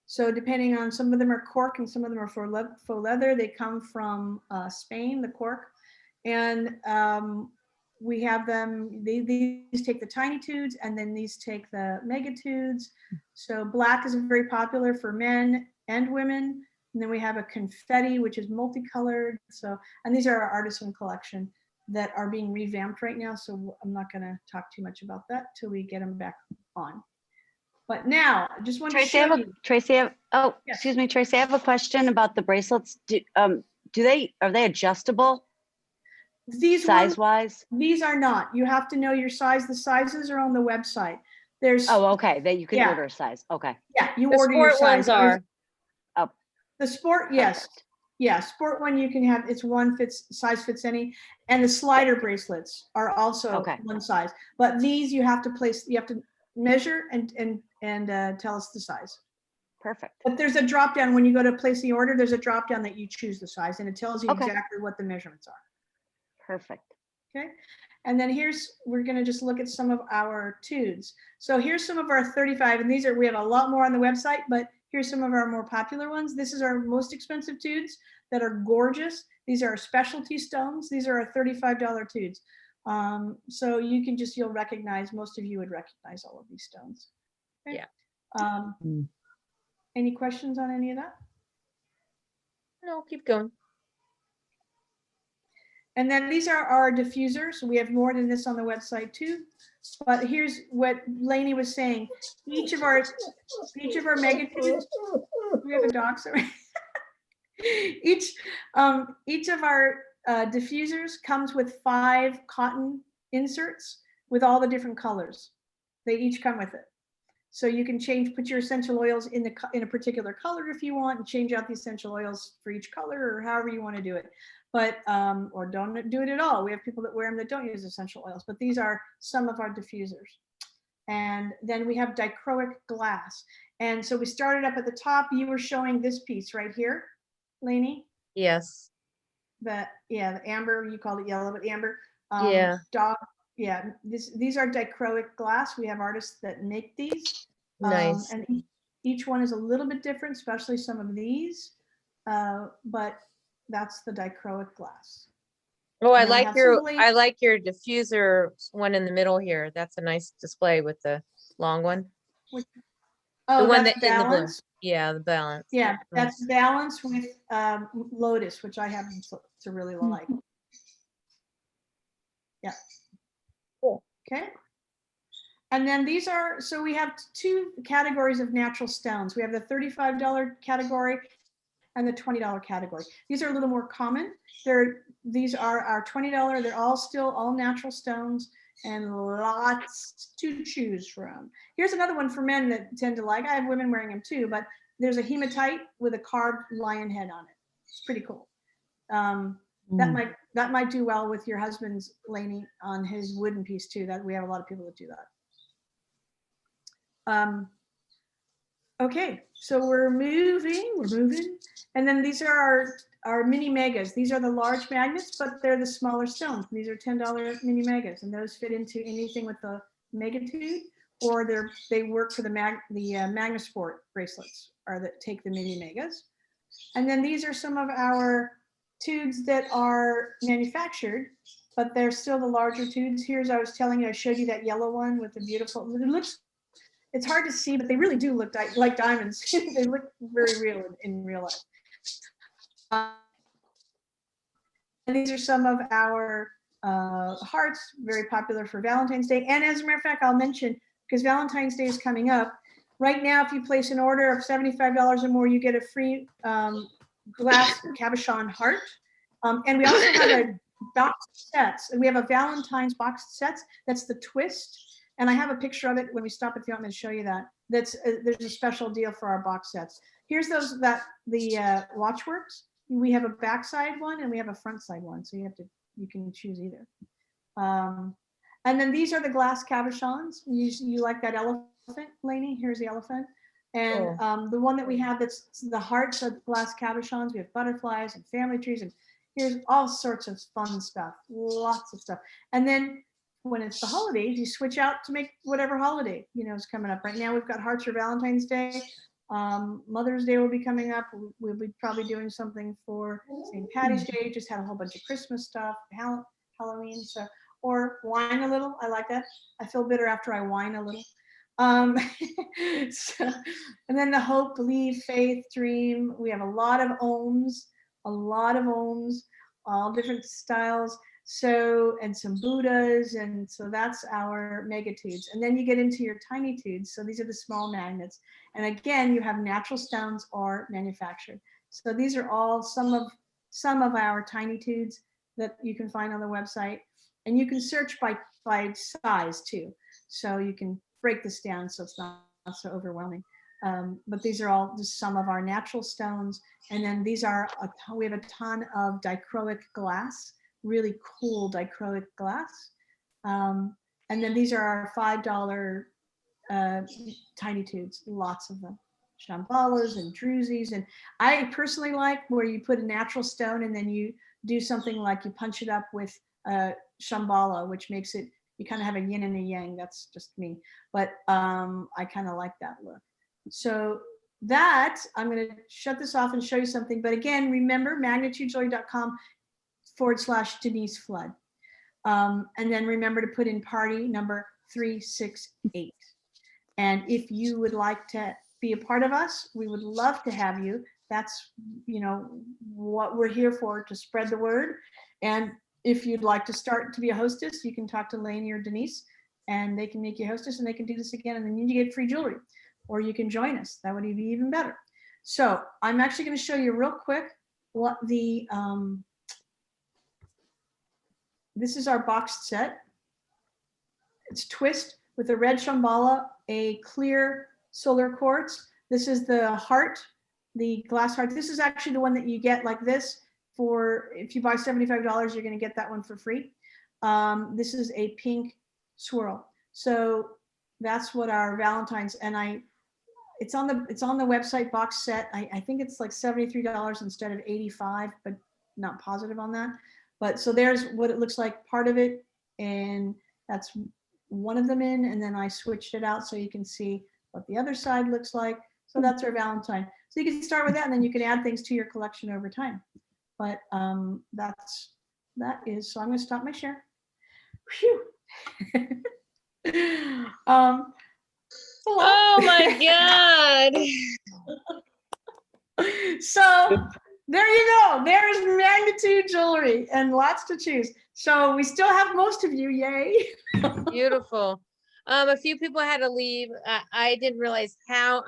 So depending on, some of them are cork and some of them are faux leather. They come from Spain, the cork. And we have them, these take the tiny tudes and then these take the megatudes. So black is very popular for men and women. And then we have a confetti, which is multicolored. So, and these are our artisan collection that are being revamped right now. So I'm not going to talk too much about that till we get them back on. But now, I just want to show you. Tracy, Yes. excuse me, Tracy, I have a question about the bracelets. Are they adjustable These size-wise? These are not. You have to know your size. The sizes are on the website. There's. Oh, okay. That you can Yeah. order a size. Okay. Yeah, you The order your sport ones size. are. The sport, yes. Perfect. Yeah, sport one you can have, it's one size fits any. And the slider bracelets are also Okay. one size. But these you have to place, you have to measure and tell us the size. Perfect. But there's a drop down when you go to place the order, there's a drop down that you choose the size and it tells you Okay. exactly what the measurements are. Perfect. Okay. And then we're going to just look at some of our tudes. So here's some of our 35, and we have a lot more on the website, but here's some of our more popular ones. This is our most expensive tudes that are gorgeous. These are our specialty stones. These are our $35 tudes. So you'll recognize, most of you would recognize all of these stones. Okay? Yeah. Any questions on any of that? No, keep going. And then these are our diffusers. We have more than this on the website too. But here's what Lainey was saying. Each of our megatudes, we have a dog, sorry. Each of our diffusers comes with 5 cotton inserts with all the different colors. They each come with it. So you can put your essential oils in a particular color if you want, and change out the essential oils for each color or however you want to do it. But, or don't do it at all. We have people that wear them that don't use essential oils, but these are some of our diffusers. And then we have dichroic glass. And so we started up at the top. You were showing this piece right here, Lainey. Yes. The amber, you called it yellow, but amber. Yeah. These are dichroic glass. We have artists that make these. Nice. And each one is a little bit different, especially some of these. But that's the dichroic glass. Oh, I And then we like have your some blades. I like your diffuser one in the middle here. That's a nice display with the long one. Oh, one that's that in the blue. balance. Yeah, the balance. Yeah, that's Nice. balance with lotus, which I happen to really like. Yeah. Cool. Okay. And then so we have 2 categories of natural stones. We have the $35 category and the $20 category. These are a little more common. These are our $20. They're all natural stones and lots to choose from. Here's another one for men that tend to like. I have women wearing them too, but there's a hematite with a carved lion head on it. It's pretty cool. That might do well with your husband's, Lainey, on his wooden piece too. That we have a lot of people that do that. Okay, so we're moving, and then these are are mini megas. These are the large magnets, but they're the smaller stones. These are $10 mini megas, and those fit into anything with the Magnetude, or they work for the Magnasport bracelets, or that take the mini megas. And then these are some of our tudes that are manufactured, but they're still the larger tudes. Here's, I was telling you, I showed you that yellow one with the beautiful, it's hard to see, but they really do look like diamonds. They look very real in real life. And these are some of our hearts, very popular for Valentine's Day. And as a matter of fact, I'll mention, because Valentine's Day is coming up, right now, if you place an order of $75 or more, you get a free glass cabochon heart. And we also have a box sets, and we have a Valentine's box sets. That's the twist. And I have a picture of it when we stop if you want me to show you that. There's a special deal for our box sets. Here's the Watchworks. We have a backside one and we have a front side one. So you can choose either. And then these are the glass cabochons. You like that elephant, Lainey? Here's the elephant. And the one that we have, that's the hearts of glass cabochons. We have butterflies and family trees, and here's all sorts of fun stuff, lots of stuff. And then when it's the holidays, you switch out to make whatever holiday is coming up. Right now we've got hearts for Valentine's Day. Mother's Day will be coming up. We'll be probably doing something for St. Patty's Day. Just had a whole bunch of Christmas stuff, Halloween. So, or whine a little. I like that. I feel bitter after I whine a little. So, and then the hope, believe, faith, dream. We have a lot of ohms, all different styles. So, and some Buddhas, and so that's our megatudes. And then you get into your tiny tudes. So these are the small magnets. And again, you have natural stones or manufactured. So these are all some of our tiny tudes that you can find on the website. And you can search by size too. So you can break this down so it's not so overwhelming. But these are all just some of our natural stones. And then these are, we have a ton of dichroic glass, really cool dichroic glass. And then these are our $5 tiny tudes, lots of them. Shambhalas and druzes. And I personally like where you put a natural stone and then you do something like you punch it up with Shambhala, which makes it, you kind of have a yin and a yang. That's just me. But I kind of like that look. So that, I'm going to shut this off and show you something. But again, remember magnetudejewelry.com/Denise Flood. And then remember to put in party number 368. And if you would like to be a part of us, we would love to have you. That's, what we're here for, to spread the word. And if you'd like to start to be a hostess, you can talk to Lainey or Denise, and they can make you hostess, and they can do this again, and then you get free jewelry. Or you can join us. That would be even better. So I'm actually going to show you real quick what the, this is our boxed set. It's twist with a red Shambhala, a clear solar quartz. This is the heart, the glass heart. This is actually the one that you get like this for, if you buy $75, you're going to get that one for free. This is a pink swirl. So that's what our Valentine's, and it's on the website box set. I think it's like $73 instead of $85, but not positive on that. But so there's what it looks like, part of it, and that's one of them in, and then I switched it out so you can see what the other side looks like. So that's our Valentine. So you can start with that, and then you can add things to your collection over time. But that is, so I'm going to stop my share. Phew. Oh my God. So there you go. There's Magnetude jewelry and lots to choose. So we still have most of you, yay. Beautiful. A few people had to leave. I didn't realize how,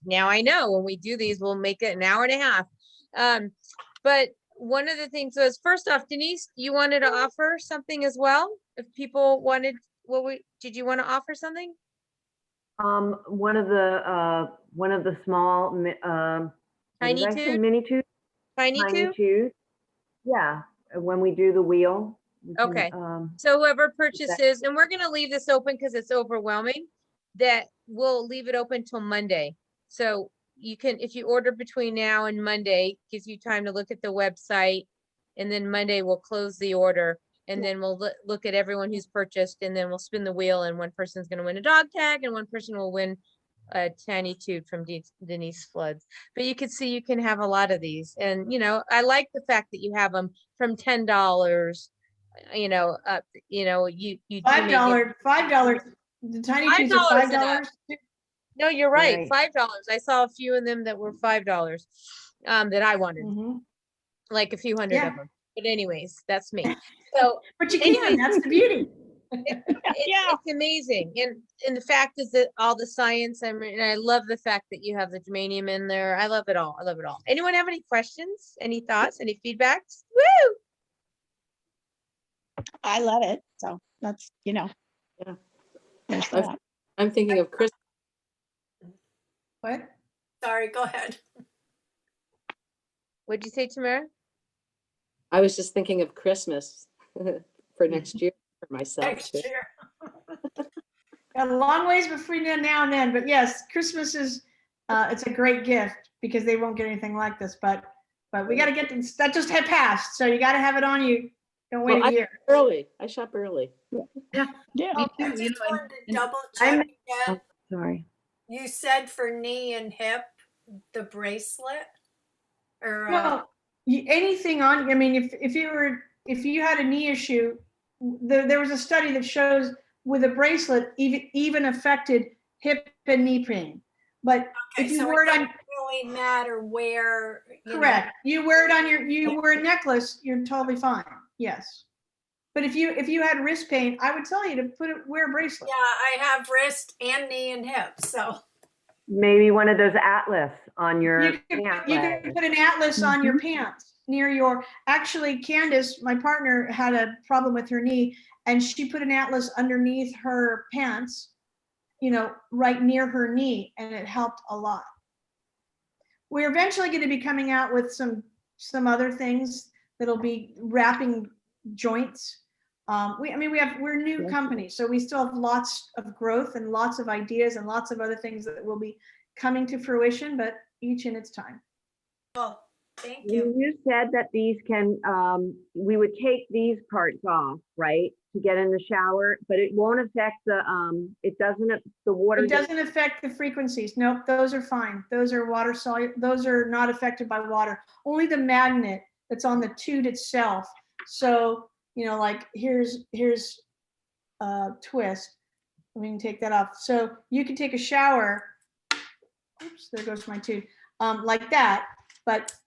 now I know when we do these, we'll make it an hour and a half. But one of the things was, first off, Denise, you wanted to offer something as well? If people wanted, did you want to offer something? One of the small Tiny tude? mini tude. Tiny tude? Yeah, when we do the wheel. Okay. So whoever purchases, and we're going to leave this open because it's overwhelming, that we'll leave it open till Monday. So you can, if you order between now and Monday, gives you time to look at the website. And then Monday we'll close the order, and then we'll look at everyone who's purchased, and then we'll spin the wheel, and one person's gonna win a dog tag and one person will win a Magnetude from Denise Floods. But you can see you can have a lot of these. And, you know, I like the fact that you have them from $10, you know, up, you know, you do make it- $5. The tiny tubes are $5 $5. No, you're right. Right. $5. I saw a few of them that were $5 that I wanted, Mhm. like a few hundred Yeah. of them. But anyways, that's me. So But you can, anyways, that's the beauty. it's amazing. And the fact is that all the science, I mean, I love the fact that you have the germanium in there. I love it all. I love it all. Anyone have any questions, any thoughts, any feedbacks? Woo! I love it. So that's, you know. Yeah. there's I've- that. I'm thinking of Chris. What? Sorry, go ahead. What'd you say, Tamara? I was just thinking of Christmas for next year for myself Next too. year. Got a long ways between now and then, but yes, Christmas is, it's a great gift because they won't get anything like this, but we got to get this, that just had passed. So you got to have it on you. Don't wait Well, a I year. early. I shop early. Yeah. I too, just you know, wanted to and- double I'm- check again. Sorry. You said for knee and hip, the bracelet? Or, Well, anything on, I mean, if you had a knee issue, there was a study that shows with a bracelet even affected hip and knee pain. But okay, if you so wear it on, doesn't really matter where, you know, correct, you wear it on you wear a necklace, you're totally fine. Yes. But if you had wrist pain, I would tell you to wear a bracelet. Yeah, I have wrist and knee and hip, so. Maybe one of those atlas on your You can pant put an atlas on your pants near your, actually Candace, my partner, had a problem with her knee and she put an atlas underneath her pants, you know, right near her knee, and it helped a lot. We're eventually going to be coming out with some other things that'll be wrapping joints. We're a new company, so we still have lots of growth and lots of ideas and lots of other things that will be coming to fruition, but each in its time. Well, thank You you. said that these can, we would take these parts off, right? To get in the shower, but it won't affect the, the water. It doesn't affect the frequencies. Nope, those are fine. Those are water soluble. Those are not affected by water. Only the magnet that's on the tube itself. So, you know, like here's a twist. We can take that off. So you can take a shower. Oops, there goes my tube. Like that.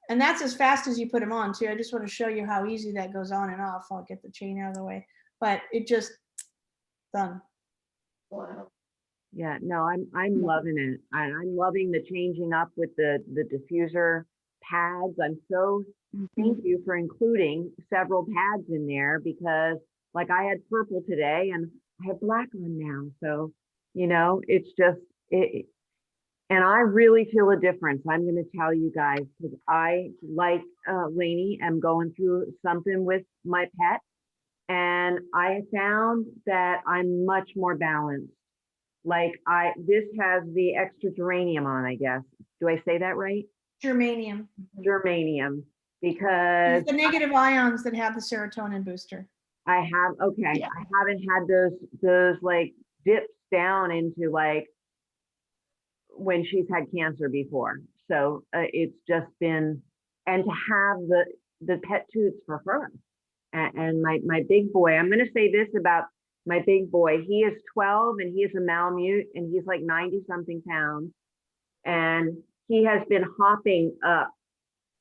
And that's as fast as you put them on too. I just want to show you how easy that goes on and off. I'll get the chain out of the way. But it just done. Wow. Yeah, no, I'm loving it. I'm loving the changing up with the diffuser pads. I'm so, thank you for including several pads in there, because like I had purple today and I have black on now. So, you know, it's just, and I really feel a difference. I'm going to tell you guys, because I, like Lainey, am going through something with my pet. And I found that I'm much more balanced. Like this has the extra geranium on, I guess. Do I say that right? Germanium. Germanium, because It's the negative ions that have the serotonin booster. I have, okay, Yeah. I haven't had those like dips down into like when she's had cancer before. So it's just been, and to have the pet toots for her. And my big boy, I'm going to say this about my big boy. He is 12 and he is a Malamute and he's like 90 something pounds. And he has been hopping up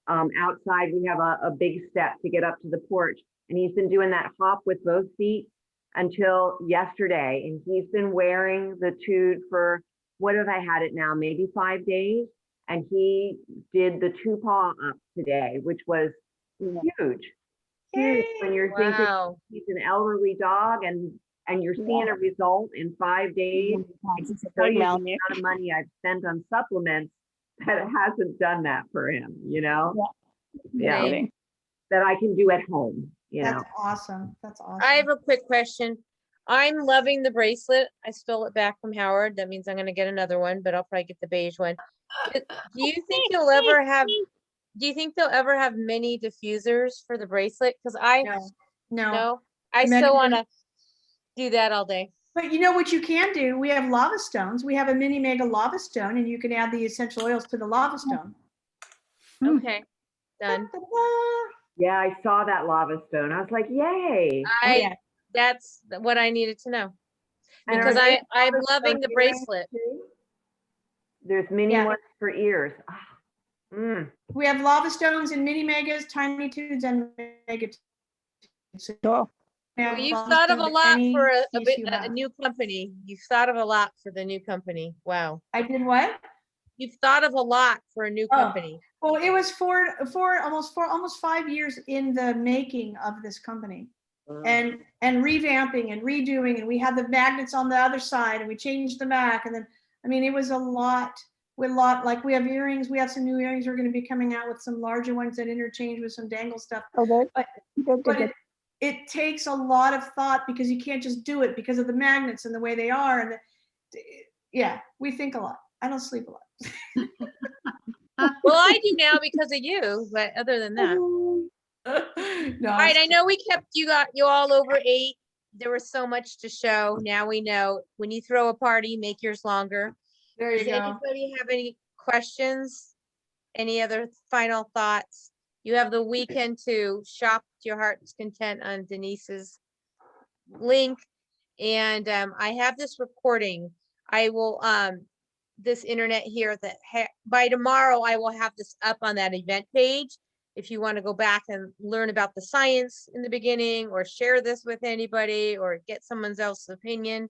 outside. We have a big step to get up to the porch. And he's been doing that hop with both feet until yesterday. And he's been wearing the toot for, what have I had it now? Maybe 5 days. And he did the 2-paw up today, which was huge. Huge when you're thinking Wow. he's an elderly dog and you're seeing a result in 5 days. I can tell Big you the Malamute. amount of money I've spent on supplements that it hasn't done that for him, you know? Yeah. Right. That I can do at home, you know? That's awesome. That's awesome. I have a quick question. I'm loving the bracelet. I stole it back from Howard. That means I'm going to get another one, but I'll probably get the beige one. Do you think you'll ever have, do you think they'll ever have mini diffusers for the bracelet? Because I, No. no, I Megan, still want to do that all day. But you know what you can do? We have lava stones. We have a mini mega lava stone, and you can add the essential oils to the lava stone. Okay, done. Yeah, I saw that lava stone. I was like, yay. That's what I needed to know. And Because are they I'm lava loving stone the earrings bracelet. too? There's mini Yeah. ones for ears. Ah, We have lava stones and mini megas, tiny tudes, and mega tudes. Sure. Well, you've thought of a lot for a new company. You've thought of a lot for the new company. Wow. I did what? You've thought of a lot for a new company. Well, it was almost 5 years in the making of this company. And revamping and redoing, and we had the magnets on the other side, and we changed the back, and then I mean it was a lot. Like we have earrings, we have some new earrings. We're going to be coming out with some larger ones that interchange with some dangle stuff. Oh, good. But it takes a lot of thought because you can't just do it because of the magnets and the way they are. And yeah, we think a lot. I don't sleep a lot. Well, I do now because of you, but other than that. No, All right, I know we kept you all over 8. There was so much to show. Now we know when you throw a party, make yours longer. There you Does go. anybody have any questions? Any other final thoughts? You have the weekend to shop to your heart's content on Denise's link. And I have this recording. I will, this internet here that by tomorrow, I will have this up on that event page. If you want to go back and learn about the science in the beginning, or share this with anybody, or get someone else's opinion,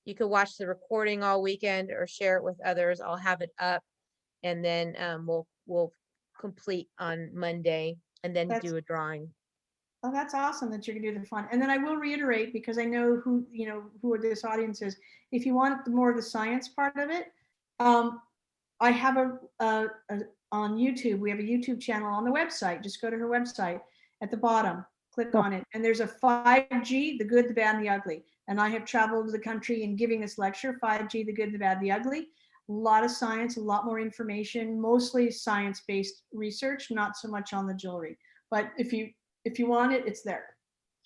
you could watch the recording all weekend or share it with others. I'll have it up, and then we'll complete on Monday, and then do a drawing. Oh, that's awesome that you're gonna do the fun. And then I will reiterate, because I know who this audience is. If you want more of the science part of it, I have on YouTube, we have a YouTube channel on the website. Just go to her website at the bottom, click on it. And there's a 5G, the good, the bad, and the ugly. And I have traveled the country and giving this lecture, 5G, the good, the bad, the ugly. A lot of science, a lot more information, mostly science-based research, not so much on the jewelry. But if you want it, it's there.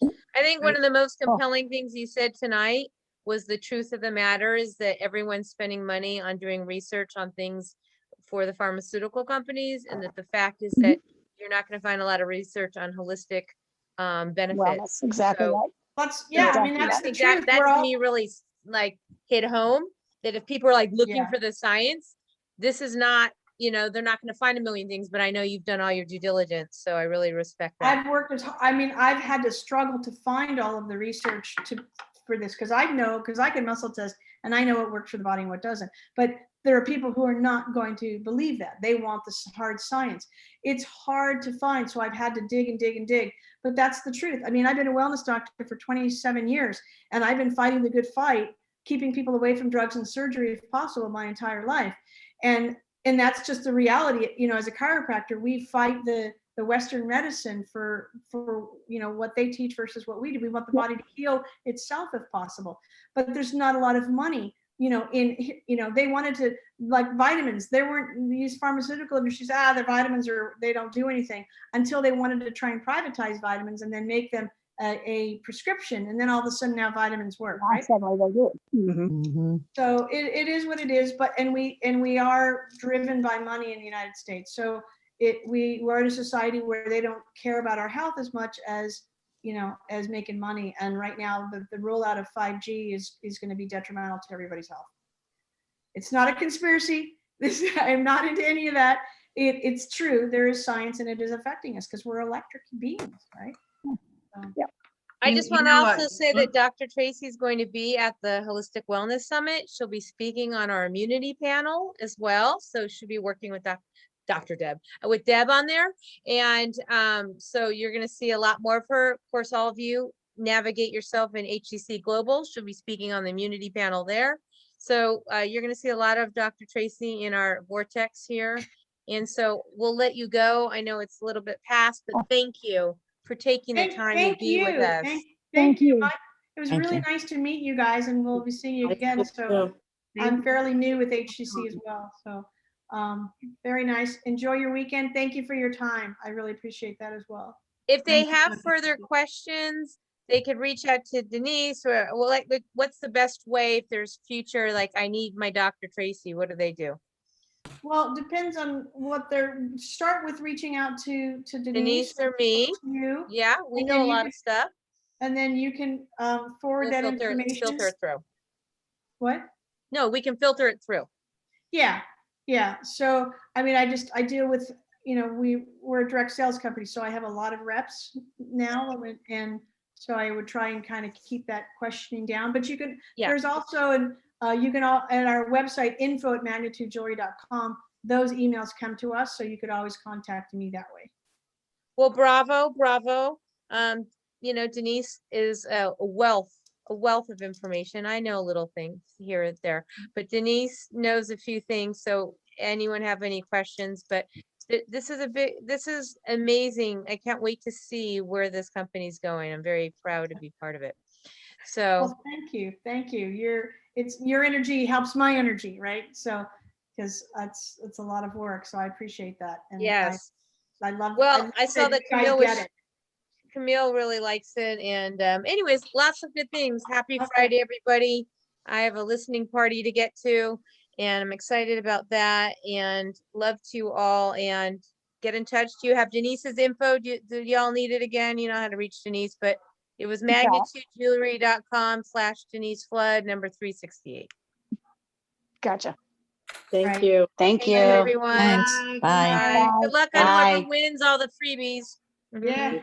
I think one of the most compelling things you said tonight was the truth of the matter is that everyone's spending money on doing research on things for the pharmaceutical companies, and that the fact is that you're not going to find a lot of research on holistic benefits. Wellness, exactly So, right. That's I mean, that's the truth. That to me really like hit home, that if people are like looking for the science, this is not, they're not going to find a million things, but I know you've done all your due diligence, so I really respect that. I've had to struggle to find all of the research for this, because I can muscle test and I know what works for the body and what doesn't. But there are people who are not going to believe that. They want the hard science. It's hard to find, so I've had to dig and dig and dig. But that's the truth. I mean, I've been a wellness doctor for 27 years, and I've been fighting the good fight, keeping people away from drugs and surgery if possible my entire life. And that's just the reality. As a chiropractor, we fight the Western medicine for what they teach versus what we do. We want the body to heal itself if possible, but there's not a lot of money. They wanted to, like vitamins. There weren't these pharmaceutical industries. Their vitamins they don't do anything, until they wanted to try and privatize vitamins and then make them a prescription, and then all of a sudden now vitamins work, right? Suddenly they do. So it is what it is, but and we are driven by money in the United States. So we're in a society where they don't care about our health as much as as making money. And right now the rollout of 5G is going to be detrimental to everybody's health. It's not a conspiracy. I'm not into any of that. It's true. There is science, and it is affecting us because we're electric beings, right? Yeah. I just want to also say that Dr. Tracy is going to be at the Holistic Wellness Summit. She'll be speaking on our immunity panel as well. So she'll be working with with Deb on there. And so you're going to see a lot more of her. Of course, all of you navigate yourself in HCC Global. She'll be speaking on the immunity panel there. So you're going to see a lot of Dr. Tracy in our vortex here. And so we'll let you go. I know it's a little bit past, but thank you for taking the time to be with us. Thank you. It was really nice to meet you guys, and we'll be seeing you again. So I'm fairly new with HCC as well. So Very nice. Enjoy your weekend. Thank you for your time. I really appreciate that as well. If they Thank you. have further questions, they could reach out to Denise, or well, like, what's the best way if there's future, like I need my Dr. Tracy, what do they do? Well, it depends on what they're, start with reaching out to Denise. Denise or me? You, Yeah, we and know then a you lot can- of stuff. and then you can forward We'll that filter information. it through. What? No, we can filter it through. Yeah, yeah. So, I mean, I deal with, we're a direct sales company, so I have a lot of reps now. And so I would try and kind of keep that questioning down, but Yeah. there's also, you can all, at our website, info@magnitudejewelry.com, those emails come to us. So you could always contact me that way. Well, bravo, bravo. Denise is a wealth of information. I know little things here and there, but Denise knows a few things. So anyone have any questions, but this is amazing. I can't wait to see where this company's going. I'm very proud to be part of it. So Well, thank you. Thank you. Your energy helps my energy, right? So, because it's a lot of work. So I appreciate that. And yes. I love. Well, I saw that you guys get it. Camille really likes it. And anyways, lots of good things. Happy Okay. Friday, everybody. I have a listening party to get to, and I'm excited about that, and love to you all, and get in touch. Do you have Denise's info? Do y'all need it again? You know how to reach Denise, but it was magnitudejewelry.com/Denise Flood, number 368. Gotcha. Thank Right. you. Thank Thank you, you. everyone. Thanks. Bye. Bye. Bye. Good luck on Bye. whoever wins all the freebies. Yeah.